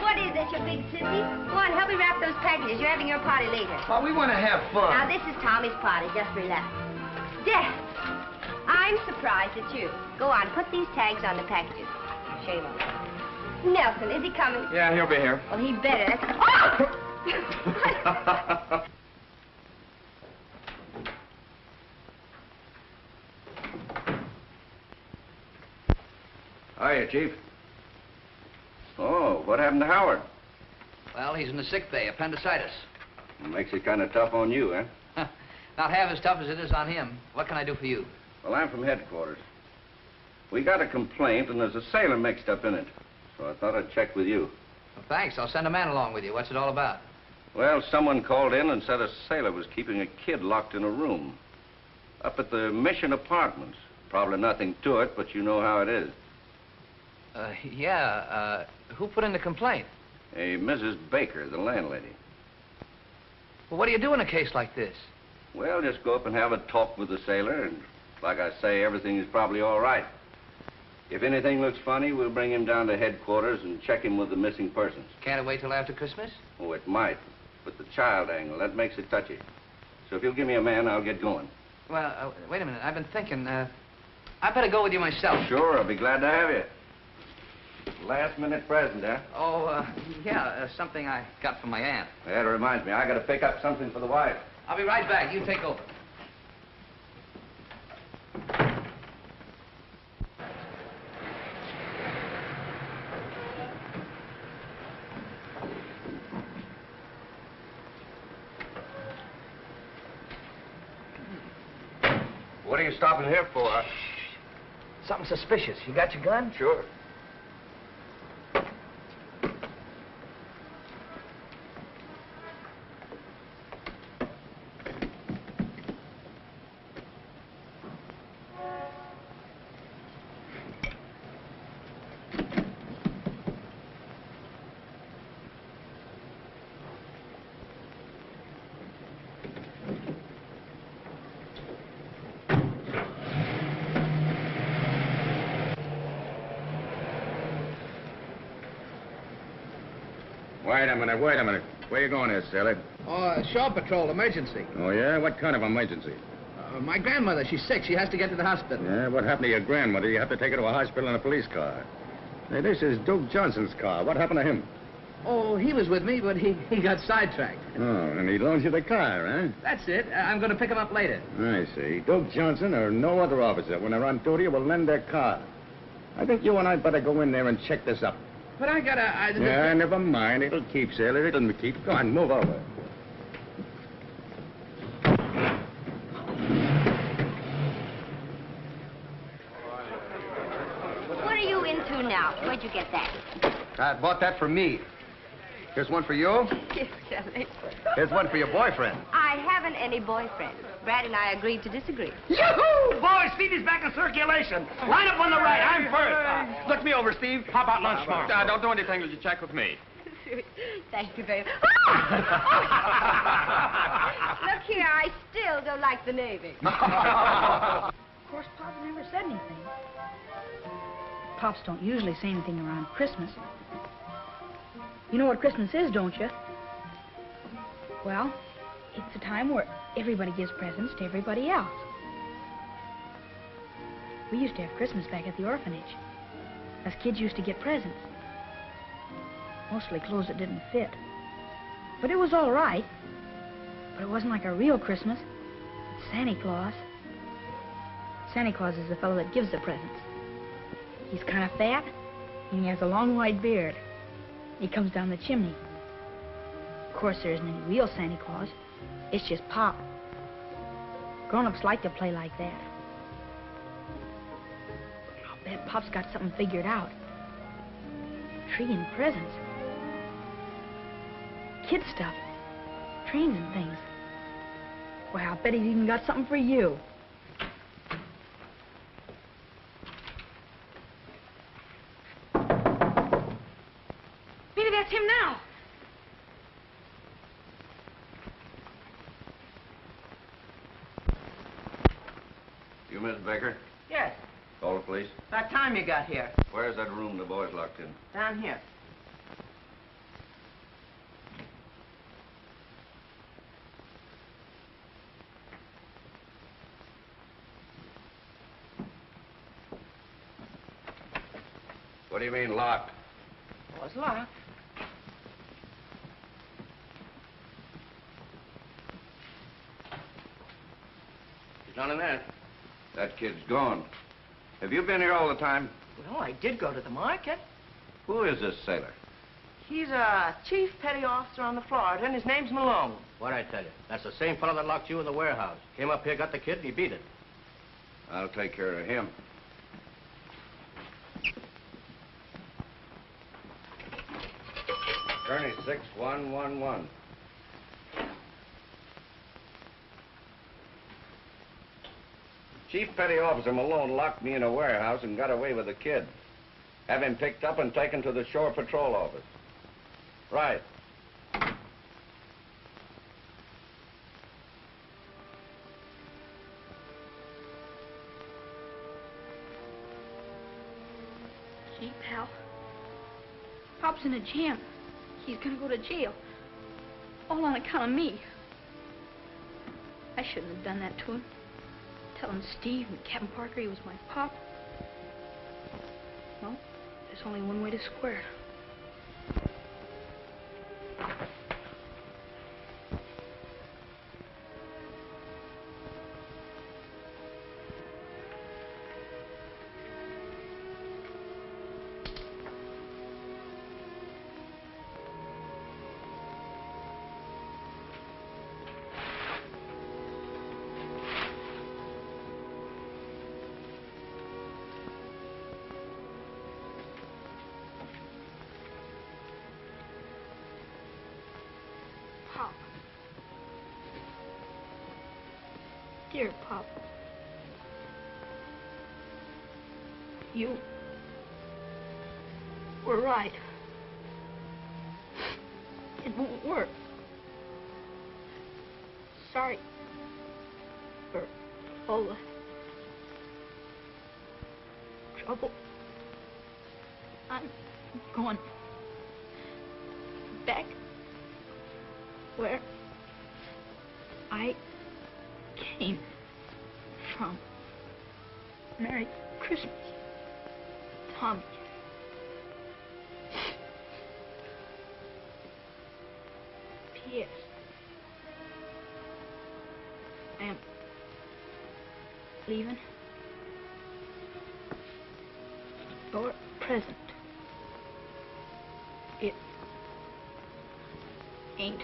What is this, you big sissy? Go on, help me wrap those packages. You're having your party later. Well, we want to have fun. Now, this is Tommy's party. Just relax. Dad, I'm surprised at you. Go on, put these tags on the packages. Shame on you. Nelson, is he coming? Yeah, he'll be here. Well, he better. Oh! Hiya, Chief. Oh, what happened to Howard? Well, he's in the sick bay, appendicitis. Makes it kind of tough on you, eh? Not half as tough as it is on him. What can I do for you? Well, I'm from headquarters. We got a complaint, and there's a sailor mixed up in it. So I thought I'd check with you. Well, thanks. I'll send a man along with you. What's it all about? Well, someone called in and said a sailor was keeping a kid locked in a room. Up at the Mission Apartments. Probably nothing to it, but you know how it is. Who put in the complaint? A Mrs. Baker, the landlady. Well, what do you do in a case like this? Well, just go up and have a talk with the sailor, and like I say, everything is probably all right. If anything looks funny, we'll bring him down to headquarters and check him with the missing persons. Can't it wait till after Christmas? Oh, it might. But the child angle, that makes it touchy. So if you'll give me a man, I'll get going. Well, wait a minute. I've been thinking, I better go with you myself. Sure, I'll be glad to have you. Last-minute present, huh? Oh, yeah, something I got from my aunt. That reminds me, I got to pick up something for the wife. I'll be right back. You take over. What are you stopping here for? Something suspicious. You got your gun? Sure. Wait a minute. Where you going there, sailor? Oh, shore patrol, emergency. Oh, yeah? What kind of emergency? My grandmother, she's sick. She has to get to the hospital. Yeah, what happened to your grandmother? You have to take her to a hospital in a police car. Hey, this is Duke Johnson's car. What happened to him? Oh, he was with me, but he got sidetracked. Oh, and he loans you the car, huh? That's it. I'm going to pick him up later. I see. Duke Johnson or no other officer, when they're on duty, will lend their car. I think you and I better go in there and check this up. But I gotta... Yeah, never mind. It'll keep, sailor. It'll keep. Go on, move over. What are you into now? Where'd you get that? I bought that for me. Here's one for you. Yes, Kelly. Here's one for your boyfriend. I haven't any boyfriend. Brad and I agreed to disagree. Yoo-hoo! Boys, Stevie's back in circulation. Line up on the right. I'm first. Look me over, Steve. How about lunch tomorrow? Don't do anything till you check with me. Thank you very much. Look here, I still don't like the Navy. Of course, Pop never said anything. Pops don't usually say anything around Christmas. You know what Christmas is, don't you? Well, it's a time where everybody gives presents to everybody else. We used to have Christmas back at the orphanage. Us kids used to get presents. Mostly clothes that didn't fit. But it was all right. But it wasn't like a real Christmas. It's Santa Claus. Santa Claus is the fellow that gives the presents. He's kind of fat, and he has a long white beard. He comes down the chimney. Of course, there isn't any real Santa Claus. It's just Pop. Grown-ups like to play like that. I'll bet Pop's got something figured out. Tree and presents. Kid stuff. Trains and things. Well, I'll bet he's even got something for you. Maybe that's him now. You, Miss Baker? Yes. Call the police. About time you got here. Where's that room the boys locked in? Down here. What do you mean, locked? Well, it's locked. There's none in there. That kid's gone. Have you been here all the time? Well, I did go to the market. Who is this sailor? He's a chief petty officer on the Florida, and his name's Malone. What'd I tell you? That's the same fellow that locked you in the warehouse. Came up here, got the kid, and he beat it. I'll take care of him. Attorney 6111. Chief Petty Officer Malone locked me in a warehouse and got away with the kid. Have him picked up and taken to the Shore Patrol office. Right. See, pal? Pop's in a jam. He's gonna go to jail. All on account of me. I shouldn't have done that to him. Telling Steve and Captain Parker he was my pop. Well, there's only one way to square it. Pop. Dear Pop. You were right. It won't work. Sorry for all the trouble. I'm going back where I came from. Merry Christmas, Tommy. P.S. I am leaving your present. It ain't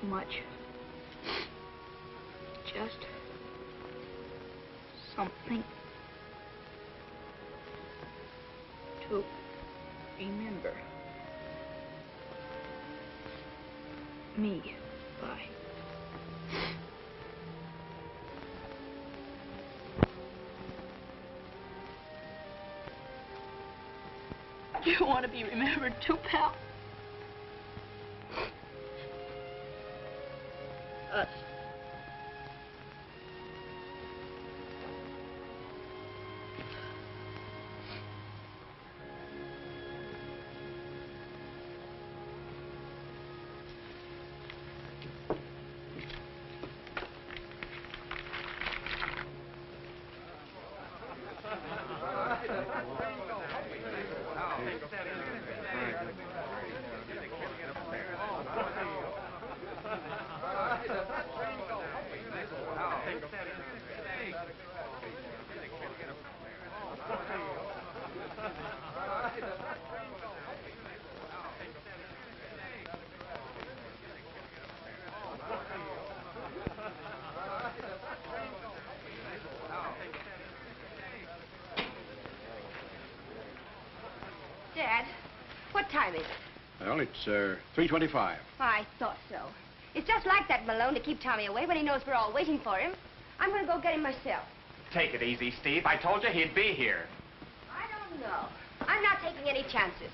much. Just something to remember me by. You want to be remembered too, pal? Us. Dad, what time is it? Well, it's 3:25. I thought so. It's just like that, Malone, to keep Tommy away when he knows we're all waiting for him. I'm going to go get him myself. Take it easy, Steve. I told you he'd be here. I don't know. I'm not taking any chances.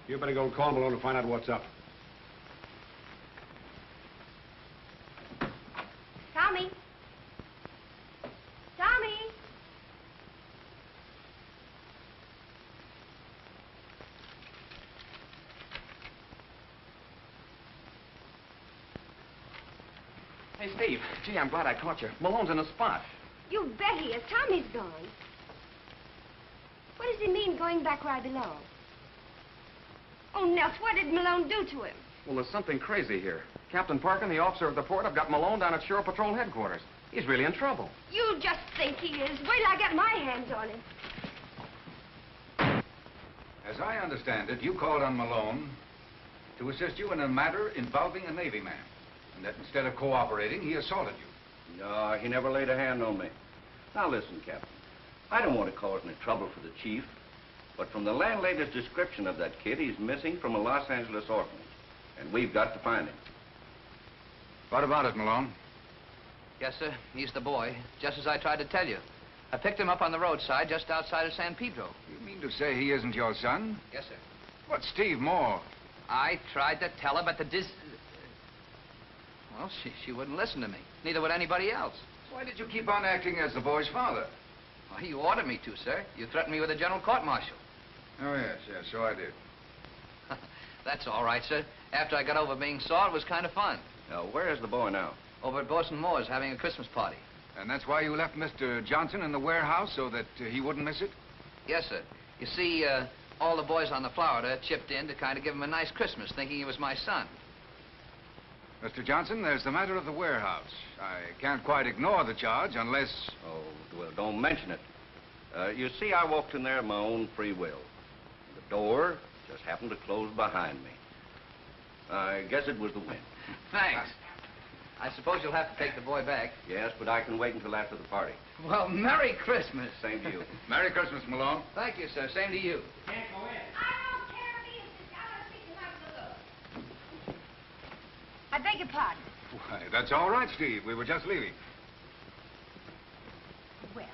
You better go and call Malone and find out what's up. Tommy. Tommy. Hey, Steve. Gee, I'm glad I caught you. Malone's in a spot. You bet he is. Tommy's gone. What does he mean, going back where I belong? Oh, Nels, what did Malone do to him? Well, there's something crazy here. Captain Parker and the officer of the port have got Malone down at Shore Patrol headquarters. He's really in trouble. You just think he is. Wait till I get my hands on him. As I understand it, you called on Malone to assist you in a matter involving a Navy man. And that instead of cooperating, he assaulted you. No, he never laid a hand on me. Now listen, Captain. I don't want to cause any trouble for the chief, but from the landlady's description of that kid, he's missing from a Los Angeles orphanage. And we've got to find him. What about it, Malone? Yes, sir. He's the boy, just as I tried to tell you. I picked him up on the roadside just outside of San Pedro. You mean to say he isn't your son? Yes, sir. But Steve Moore. I tried to tell her, but well, she wouldn't listen to me. Neither would anybody else. Why did you keep on acting as the boy's father? Well, you ordered me to, sir. You threatened me with a general court-martial. Oh, yes, so I did. That's all right, sir. After I got over being sore, it was kind of fun. Now, where is the boy now? Over at Boston Moore's having a Christmas party. And that's why you left Mr. Johnson in the warehouse, so that he wouldn't miss it? Yes, sir. You see, all the boys on the Florida chipped in to kind of give him a nice Christmas, thinking he was my son. Mr. Johnson, there's the matter of the warehouse. I can't quite ignore the charge unless... Oh, well, don't mention it. You see, I walked in there of my own free will. The door just happened to close behind me. I guess it was the wind. Thanks. I suppose you'll have to take the boy back. Yes, but I can wait until after the party. Well, Merry Christmas. Same to you. Merry Christmas, Malone. Thank you, sir. Same to you. Can't go in. I beg your pardon. Why, that's all right, Steve. We were just leaving. Well,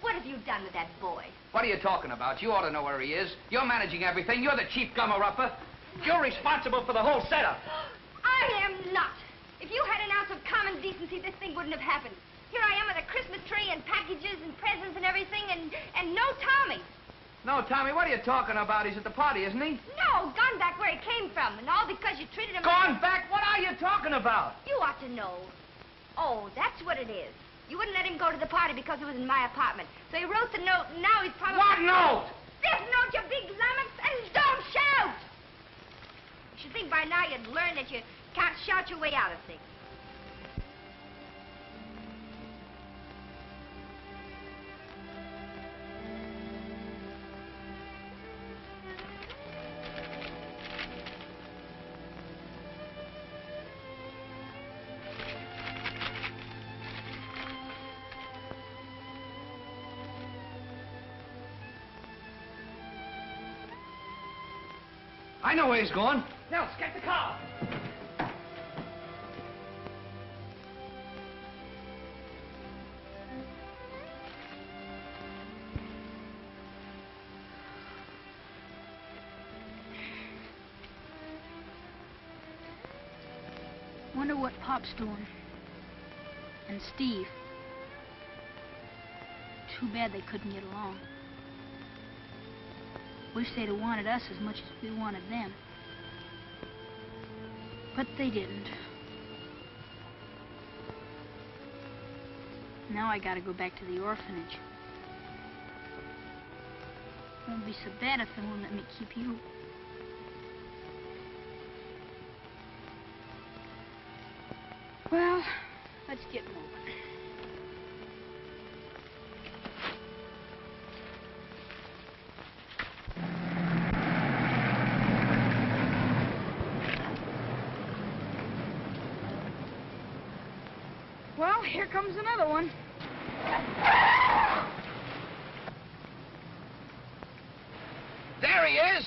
what have you done with that boy? What are you talking about? You ought to know where he is. You're managing everything. You're the chief gummer-upper. You're responsible for the whole setup. I am not. If you had an ounce of common decency, this thing wouldn't have happened. Here I am with a Christmas tree and packages and presents and everything, and no Tommy. No, Tommy, what are you talking about? He's at the party, isn't he? No, gone back where he came from, and all because you treated him... Gone back? What are you talking about? You ought to know. Oh, that's what it is. You wouldn't let him go to the party because it was in my apartment. So he wrote the note, and now he's probably... What note? This note, you big lummox, and don't shout! You should think by now you'd learn that you can't shout your way out of things. I know where he's going. Nels, get the car. Wonder what Pop's doing. And Steve. Too bad they couldn't get along. Wish they'd have wanted us as much as we wanted them. But they didn't. Now I gotta go back to the orphanage. Won't be so bad if they won't let me keep you. Well, let's get moving. Well, here comes another one. There he is.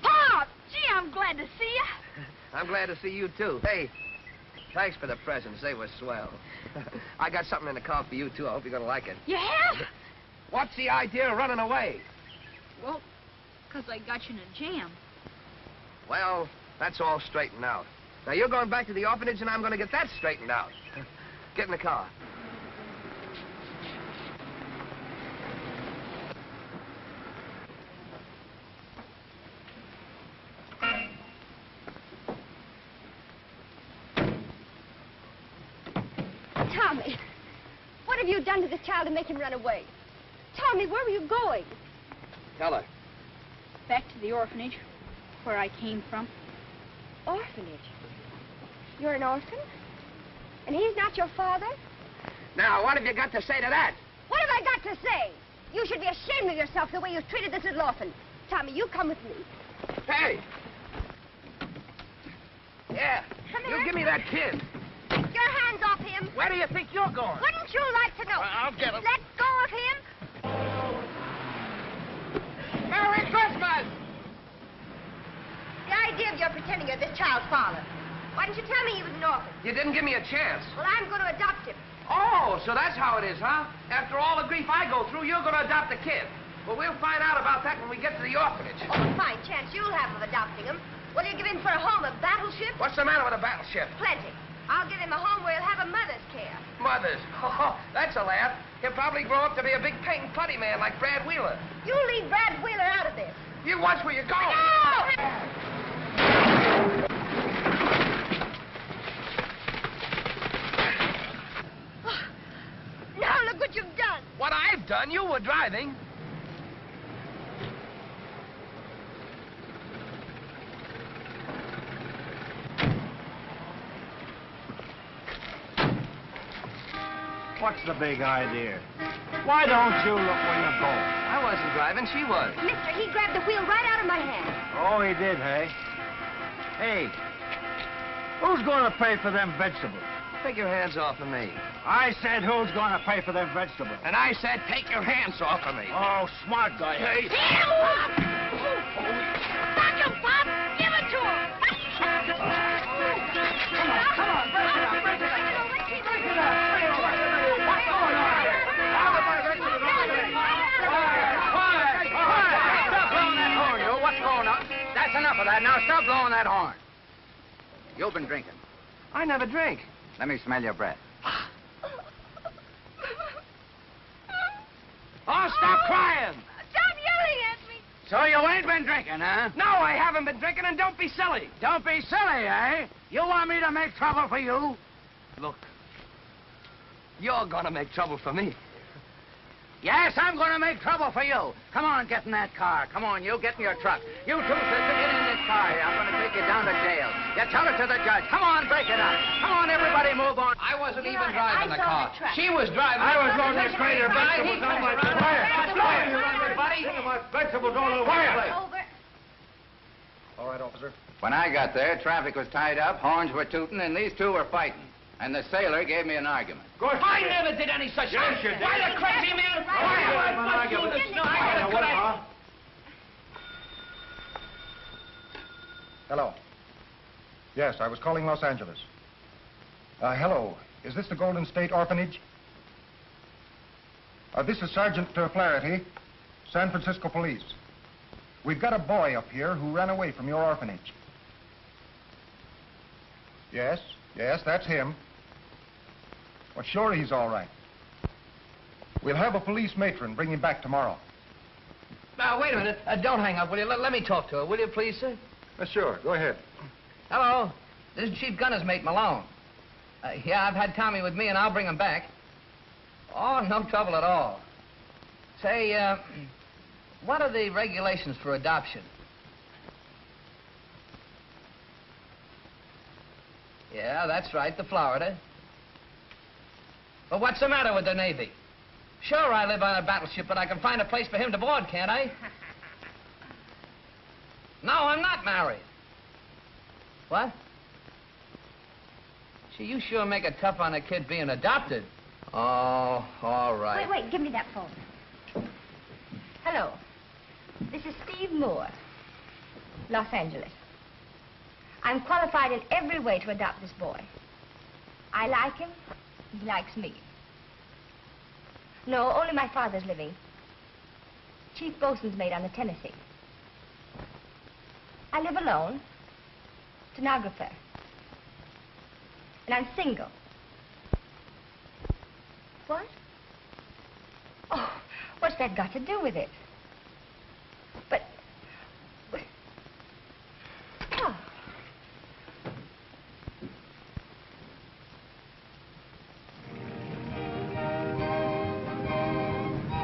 Pop! Gee, I'm glad to see you. I'm glad to see you, too. Hey, thanks for the presents. They were swell. I got something in the car for you, too. I hope you're going to like it. You have? What's the idea of running away? Well, 'cause I got you in a jam. Well, that's all straightened out. Now, you're going back to the orphanage, and I'm going to get that straightened out. Get in the car. Tommy, what have you done to this child to make him run away? Tommy, where were you going? Tell her. Back to the orphanage, where I came from. Orphanage? You're an orphan? And he's not your father? Now, what have you got to say to that? What have I got to say? You should be ashamed of yourself the way you've treated this little orphan. Tommy, you come with me. Hey! Yeah, Come you here. give me that kid. Get your hands off him. Where do you think you're going? Wouldn't you like to know? I'll get him. Let go of him. Merry Christmas! The idea of your pretending you're this child's father. Why didn't you tell me he was an orphan? You didn't give me a chance. Well, I'm going to adopt him. Oh, so that's how it is, huh? After all the grief I go through, you're going to adopt the kid. Well, we'll find out about that when we get to the orphanage. Oh, a fine chance you'll have of adopting him. Will you give him for a home a battleship? What's the matter with a battleship? Plenty. I'll give him a home where he'll have a mother's care. Mothers. Oh, that's a laugh. He'll probably grow up to be a big painting putty man like Brad Wheeler. You leave Brad Wheeler out of this. You watch where you're going. Now look what you've done. What I've done, you were driving. What's the big idea? Why don't you look where you're going? I wasn't driving, she was. Mister, he grabbed the wheel right out of my hand. Oh, he did, hey? Hey, who's going to pay for them vegetables? Take your hands off of me. I said who's going to pay for them vegetables? And I said take your hands off of me. Oh, smart guy, hey? Back him, Pop! Give it to him! Come on, break it up, break it up. Stop blowing that horn, you. What's going on? That's enough of that. Now stop blowing that horn. You've been drinking. I never drink. Let me smell your breath. Oh, stop crying. Stop yelling at me. So you ain't been drinking, huh? No, I haven't been drinking, and don't be silly. Don't be silly, eh? You want me to make trouble for you? Look, you're gonna make trouble for me. Yes, I'm going to make trouble for you. Come on, get in that car. Come on, you get in your truck. You two, sister, get in this car here. I'm going to take you down to jail. You tell it to the judge. Come on, break it up. Come on, everybody, move on. I wasn't even driving the car. She was driving. I was loading this crate of vegetables on my wire. Everybody. My vegetables all over the wire. Over. All right, officer. When I got there, traffic was tied up, horns were tooting, and these two were fighting. And the sailor gave me an argument. I never did any such thing. Yes, you did. Why the crazy man? Hello. Yes, I was calling Los Angeles. Hello. Is this the Golden State Orphanage? This is Sergeant Flaherty, San Francisco Police. We've got a boy up here who ran away from your orphanage. Yes, that's him. Well, sure, he's all right. We'll have a police matron bring him back tomorrow. Now, wait a minute. Don't hang up, will you? Let me talk to her, will you, please, sir? Sure, go ahead. Hello. This is Chief Gunner's mate, Malone. Yeah, I've had Tommy with me, and I'll bring him back. Oh, no trouble at all. Say, what are the regulations for adoption? Yeah, that's right, the Florida. But what's the matter with the Navy? Sure, I live on a battleship, but I can find a place for him to board, can't I? No, I'm not married. What? Gee, you sure make it tough on a kid being adopted. Oh, all right. Wait, give me that phone. Hello. This is Steve Moore, Los Angeles. I'm qualified in every way to adopt this boy. I like him. He likes me. No, only my father's living. Chief bosun's mate on the Tennessee. I live alone. Stenographer. And I'm single. What? Oh, what's that got to do with it? But... Oh.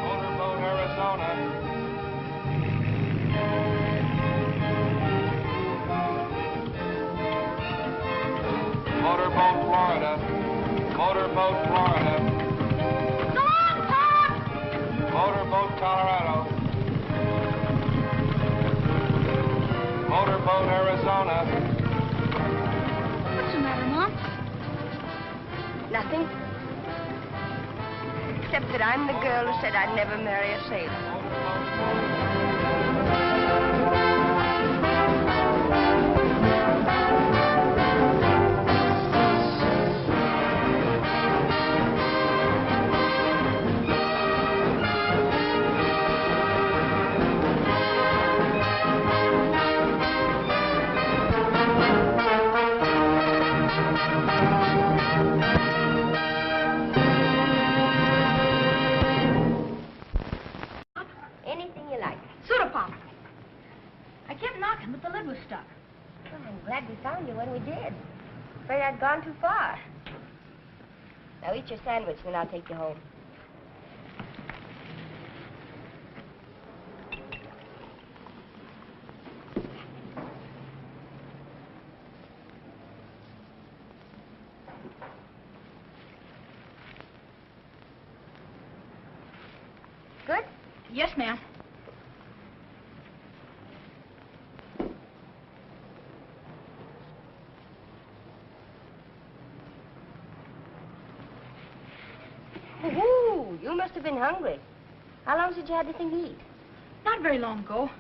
Motorboat, Arizona. Motorboat, Florida. Motorboat, Florida. Go on, Pop! Motorboat, Colorado. Motorboat, Arizona. What's the matter, Mom? Nothing. Except that I'm the girl who said I'd never marry a sailor. Afraid I'd gone too far. Now eat your sandwich, then I'll take you home. Good? Yes, ma'am. Woo-hoo, you must have been hungry. How long since you had anything to eat? Not very long ago.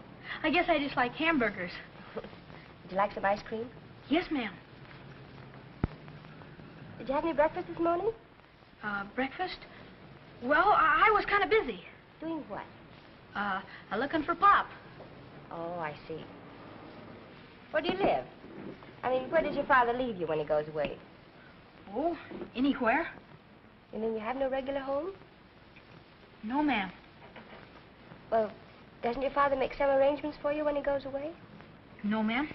I guess I just like hamburgers. Would you like some ice cream? Yes, ma'am. Did you have any breakfast this morning? Breakfast? Well, I was kind of busy. Doing what? Looking for Pop. Oh, I see. Where do you live? I mean, where does your father leave you when he goes away? Oh, anywhere. You mean you have no regular home? No, ma'am. Well, doesn't your father make some arrangements for you when he goes away? No, ma'am.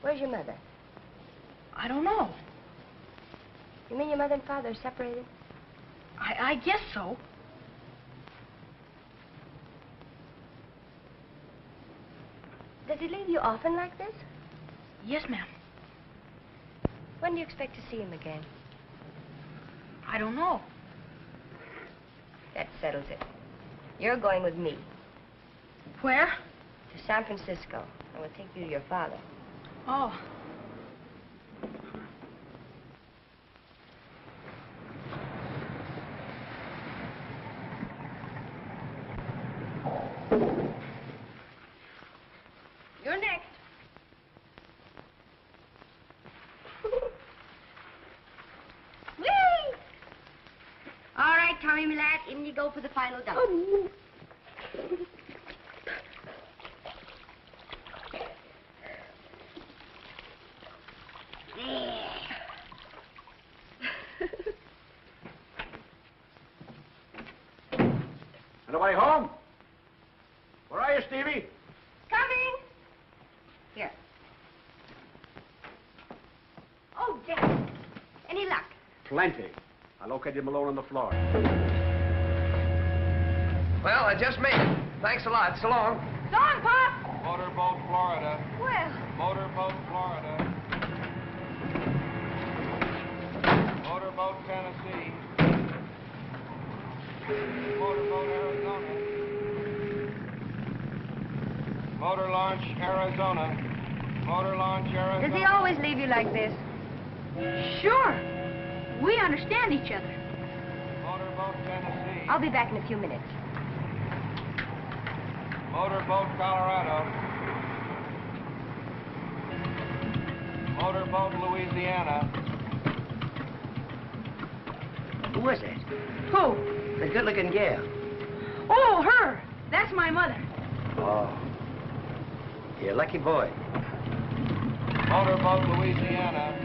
Where's your mother? I don't know. You mean your mother and father are separated? I guess so. Does he leave you often like this? Yes, ma'am. When do you expect to see him again? I don't know. That settles it. You're going with me. Where? To San Francisco. I will take you to your father. Oh. You're next. Whee! All right, Tommy, my lad, in you go for the final dunk. Anybody home? Where are you, Stevie? Coming. Here. Oh, Dad. Any luck? Plenty. I located Malone on the floor. Well, just me. Thanks a lot. So long. So long, Pop. Motorboat, Florida. Well. Motorboat, Florida. Motorboat, Tennessee. Motorboat, Arizona. Motor launch, Arizona. Motor launch, Arizona. Does he always leave you like this? Sure. We understand each other. Motorboat, Tennessee. I'll be back in a few minutes. Motorboat, Colorado. Motorboat, Louisiana. Who was that? Who? The good-looking gal. Oh, her. That's my mother. Oh. You're a lucky boy. Motorboat, Louisiana.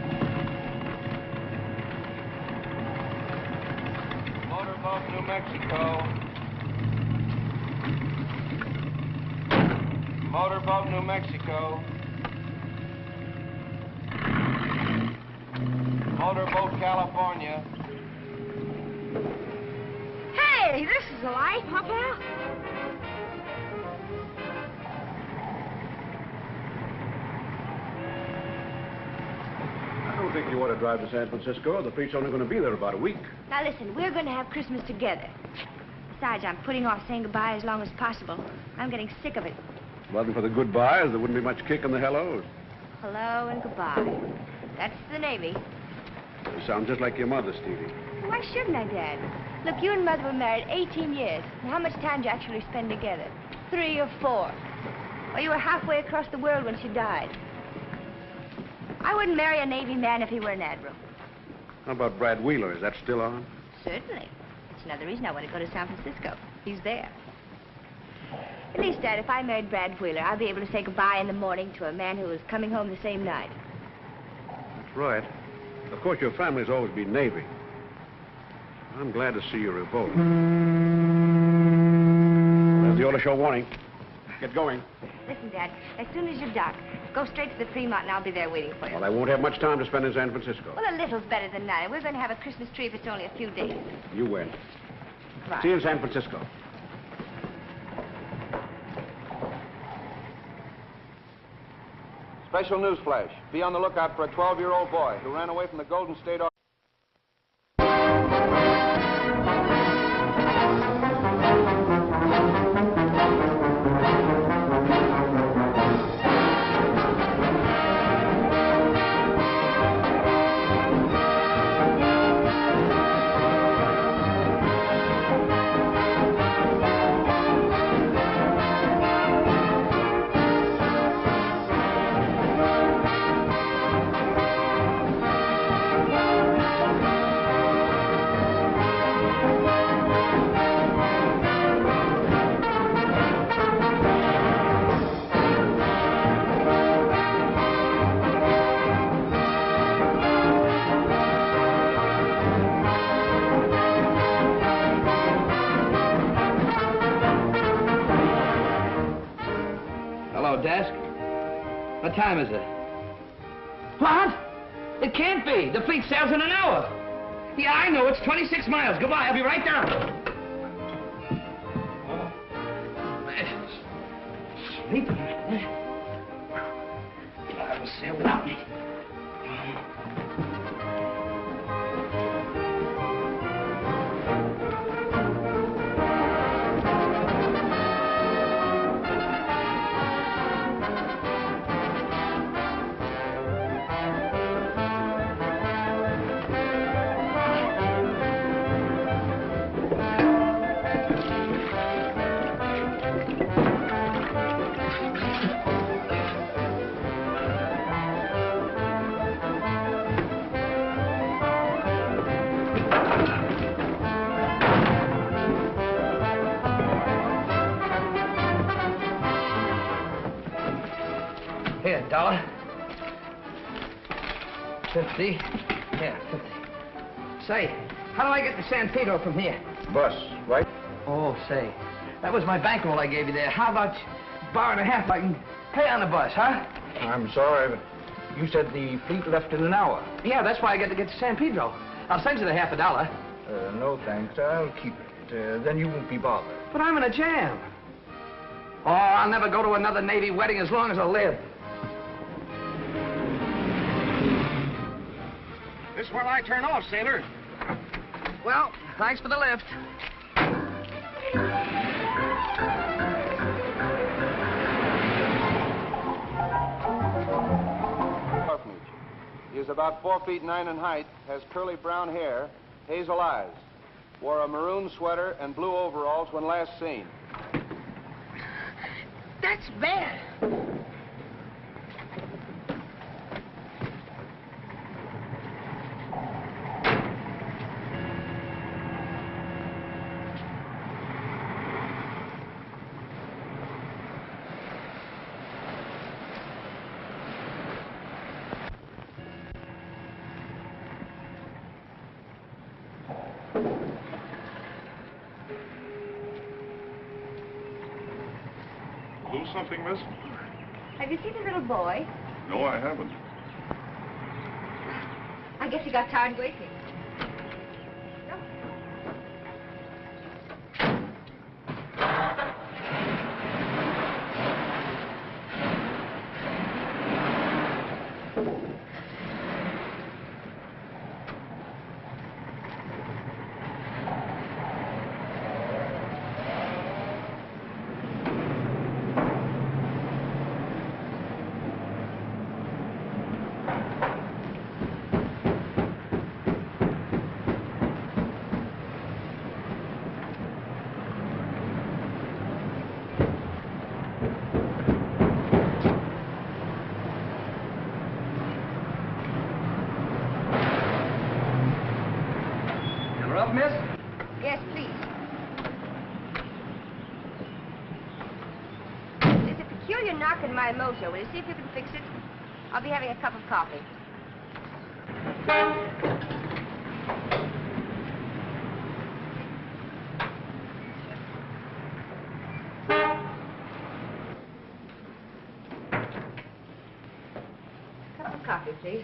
Motorboat, New Mexico. Motorboat, New Mexico. Motorboat, California. Hey, this is a life, huh, pal? I don't think you ought to drive to San Francisco. The fleet's only going to be there about a week. Now, listen, we're going to have Christmas together. Besides, I'm putting off saying goodbye as long as possible. I'm getting sick of it. If it wasn't for the goodbyes, there wouldn't be much kick in the hellos. Hello and goodbye. That's the Navy. You sound just like your mother, Stevie. Why shouldn't I, Dad? Look, you and Mother were married 18 years. And how much time did you actually spend together? 3 or 4? Well, you were halfway across the world when she died. I wouldn't marry a Navy man if he were an admiral. How about Brad Wheeler? Is that still on? Certainly. It's another reason I want to go to San Francisco. He's there. At least, Dad, if I married Brad Wheeler, I'll be able to say goodbye in the morning to a man who was coming home the same night. That's right. Of course, your family's always been Navy. I'm glad to see you revolt. There's the order show warning. Get going. Listen, Dad, as soon as you're docked, Go straight to the Fremont and I'll be there waiting for you. Well, I won't have much time to spend in San Francisco. Well, a little's better than none. We're going to have a Christmas tree if it's only a few days. You win. Right. See you in San Francisco. Special news flash. Be on the lookout for a 12-year-old boy who ran away from the Golden State Orphan. Desk. What time is it? What? It can't be. The fleet sails in an hour. Yeah, I know. It's 26 miles. Goodbye. I'll be right down. Sleeping. I will sail without me. Here, $1. 50. Here, 50. Say, how do I get to San Pedro from here? Bus, right? Oh, say, that was my bankroll I gave you there. How about $1.50 I can pay on the bus, huh? I'm sorry, but you said the fleet left in an hour. Yeah, that's why I got to get to San Pedro. I'll send you the $50. No, thanks. I'll keep it. Then you won't be bothered. But I'm in a jam. Oh, I'll never go to another Navy wedding as long as I live. This is where I turn off, sailor. Well, thanks for the lift. Orphanage. He is about 4 feet 9 in height, has curly brown hair, hazel eyes, wore a maroon sweater and blue overalls when last seen. That's bad. Lose something, miss? Have you seen the little boy? No, I haven't. I guess he got tired waiting. Miss? Yes, please. There's a peculiar knock in my motor. Will you see if you can fix it? I'll be having a cup of coffee. Steve.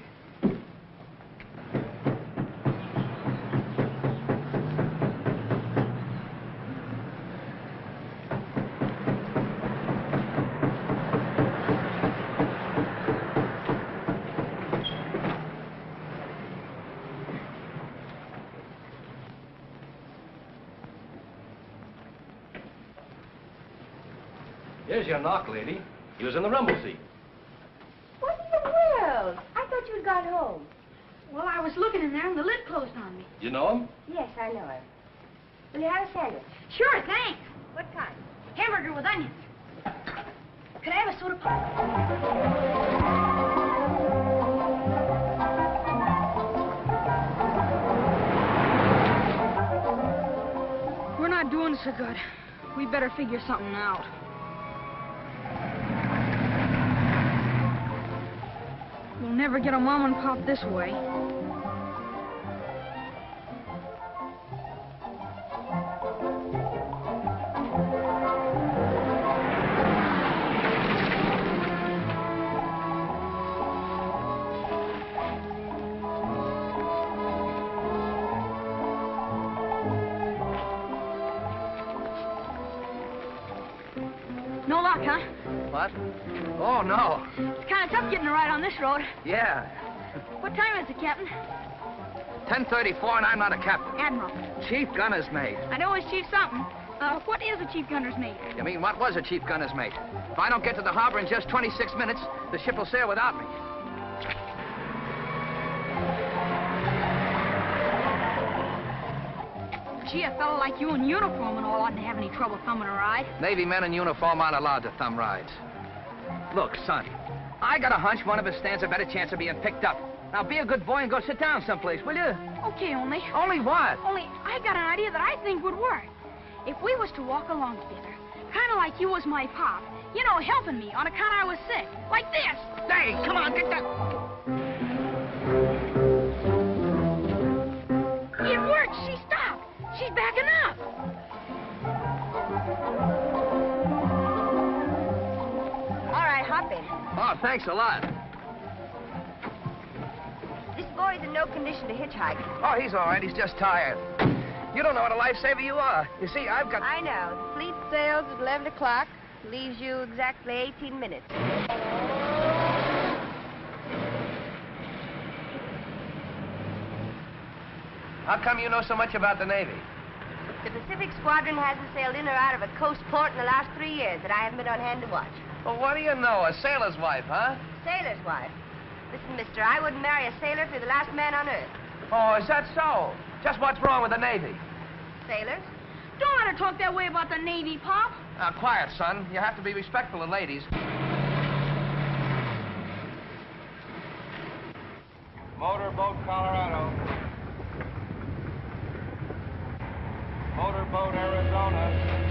Here's your knock, lady. He was in the rumble seat. What in the world? I thought you had gone home. Well, I was looking in there and the lid closed on me. You know him? Yes, I know him. Will you have a sandwich? Sure, thanks. What kind? Hamburger with onions. Could I have a soda pop? We're not doing so good. We better figure something out. We'll never get a mom and pop this way. No luck, huh? What? Oh, no. It's kind of tough getting a ride on this road. Yeah. What time is it, Captain? 10:34, and I'm not a captain. Admiral. Chief gunner's mate. I know it's Chief something. What is a chief gunner's mate? You mean, what was a chief gunner's mate? If I don't get to the harbor in just 26 minutes, the ship will sail without me. Gee, a fellow like you in uniform and all oughtn't to have any trouble thumbing a ride. Navy men in uniform aren't allowed to thumb rides. Look, son, I got a hunch one of us stands a better chance of being picked up. Now, be a good boy and go sit down someplace, will you? Okay, only. Only what? Only, I got an idea that I think would work. If we was to walk along together, kind of like you was my pop, you know, helping me on account I was sick, like this. Hey, come on, get that. It worked. She stopped. She's backing up. All right, hop in. Oh, thanks a lot. This boy's in no condition to hitchhike. Oh, he's all right. He's just tired. You don't know what a lifesaver you are. You see, I've got... I know. The fleet sails at 11 o'clock. Leaves you exactly 18 minutes. How come you know so much about the Navy? The Pacific Squadron hasn't sailed in or out of a coast port in the last 3 years that I haven't been on hand to watch. Well, what do you know? A sailor's wife, huh? Sailor's wife. Listen, mister, I wouldn't marry a sailor if you're the last man on earth. Oh, is that so? Just what's wrong with the Navy? Sailors? Don't let her talk that way about the Navy, Pop. Now, quiet, son. You have to be respectful of ladies. Motorboat, Colorado. Motorboat, Arizona.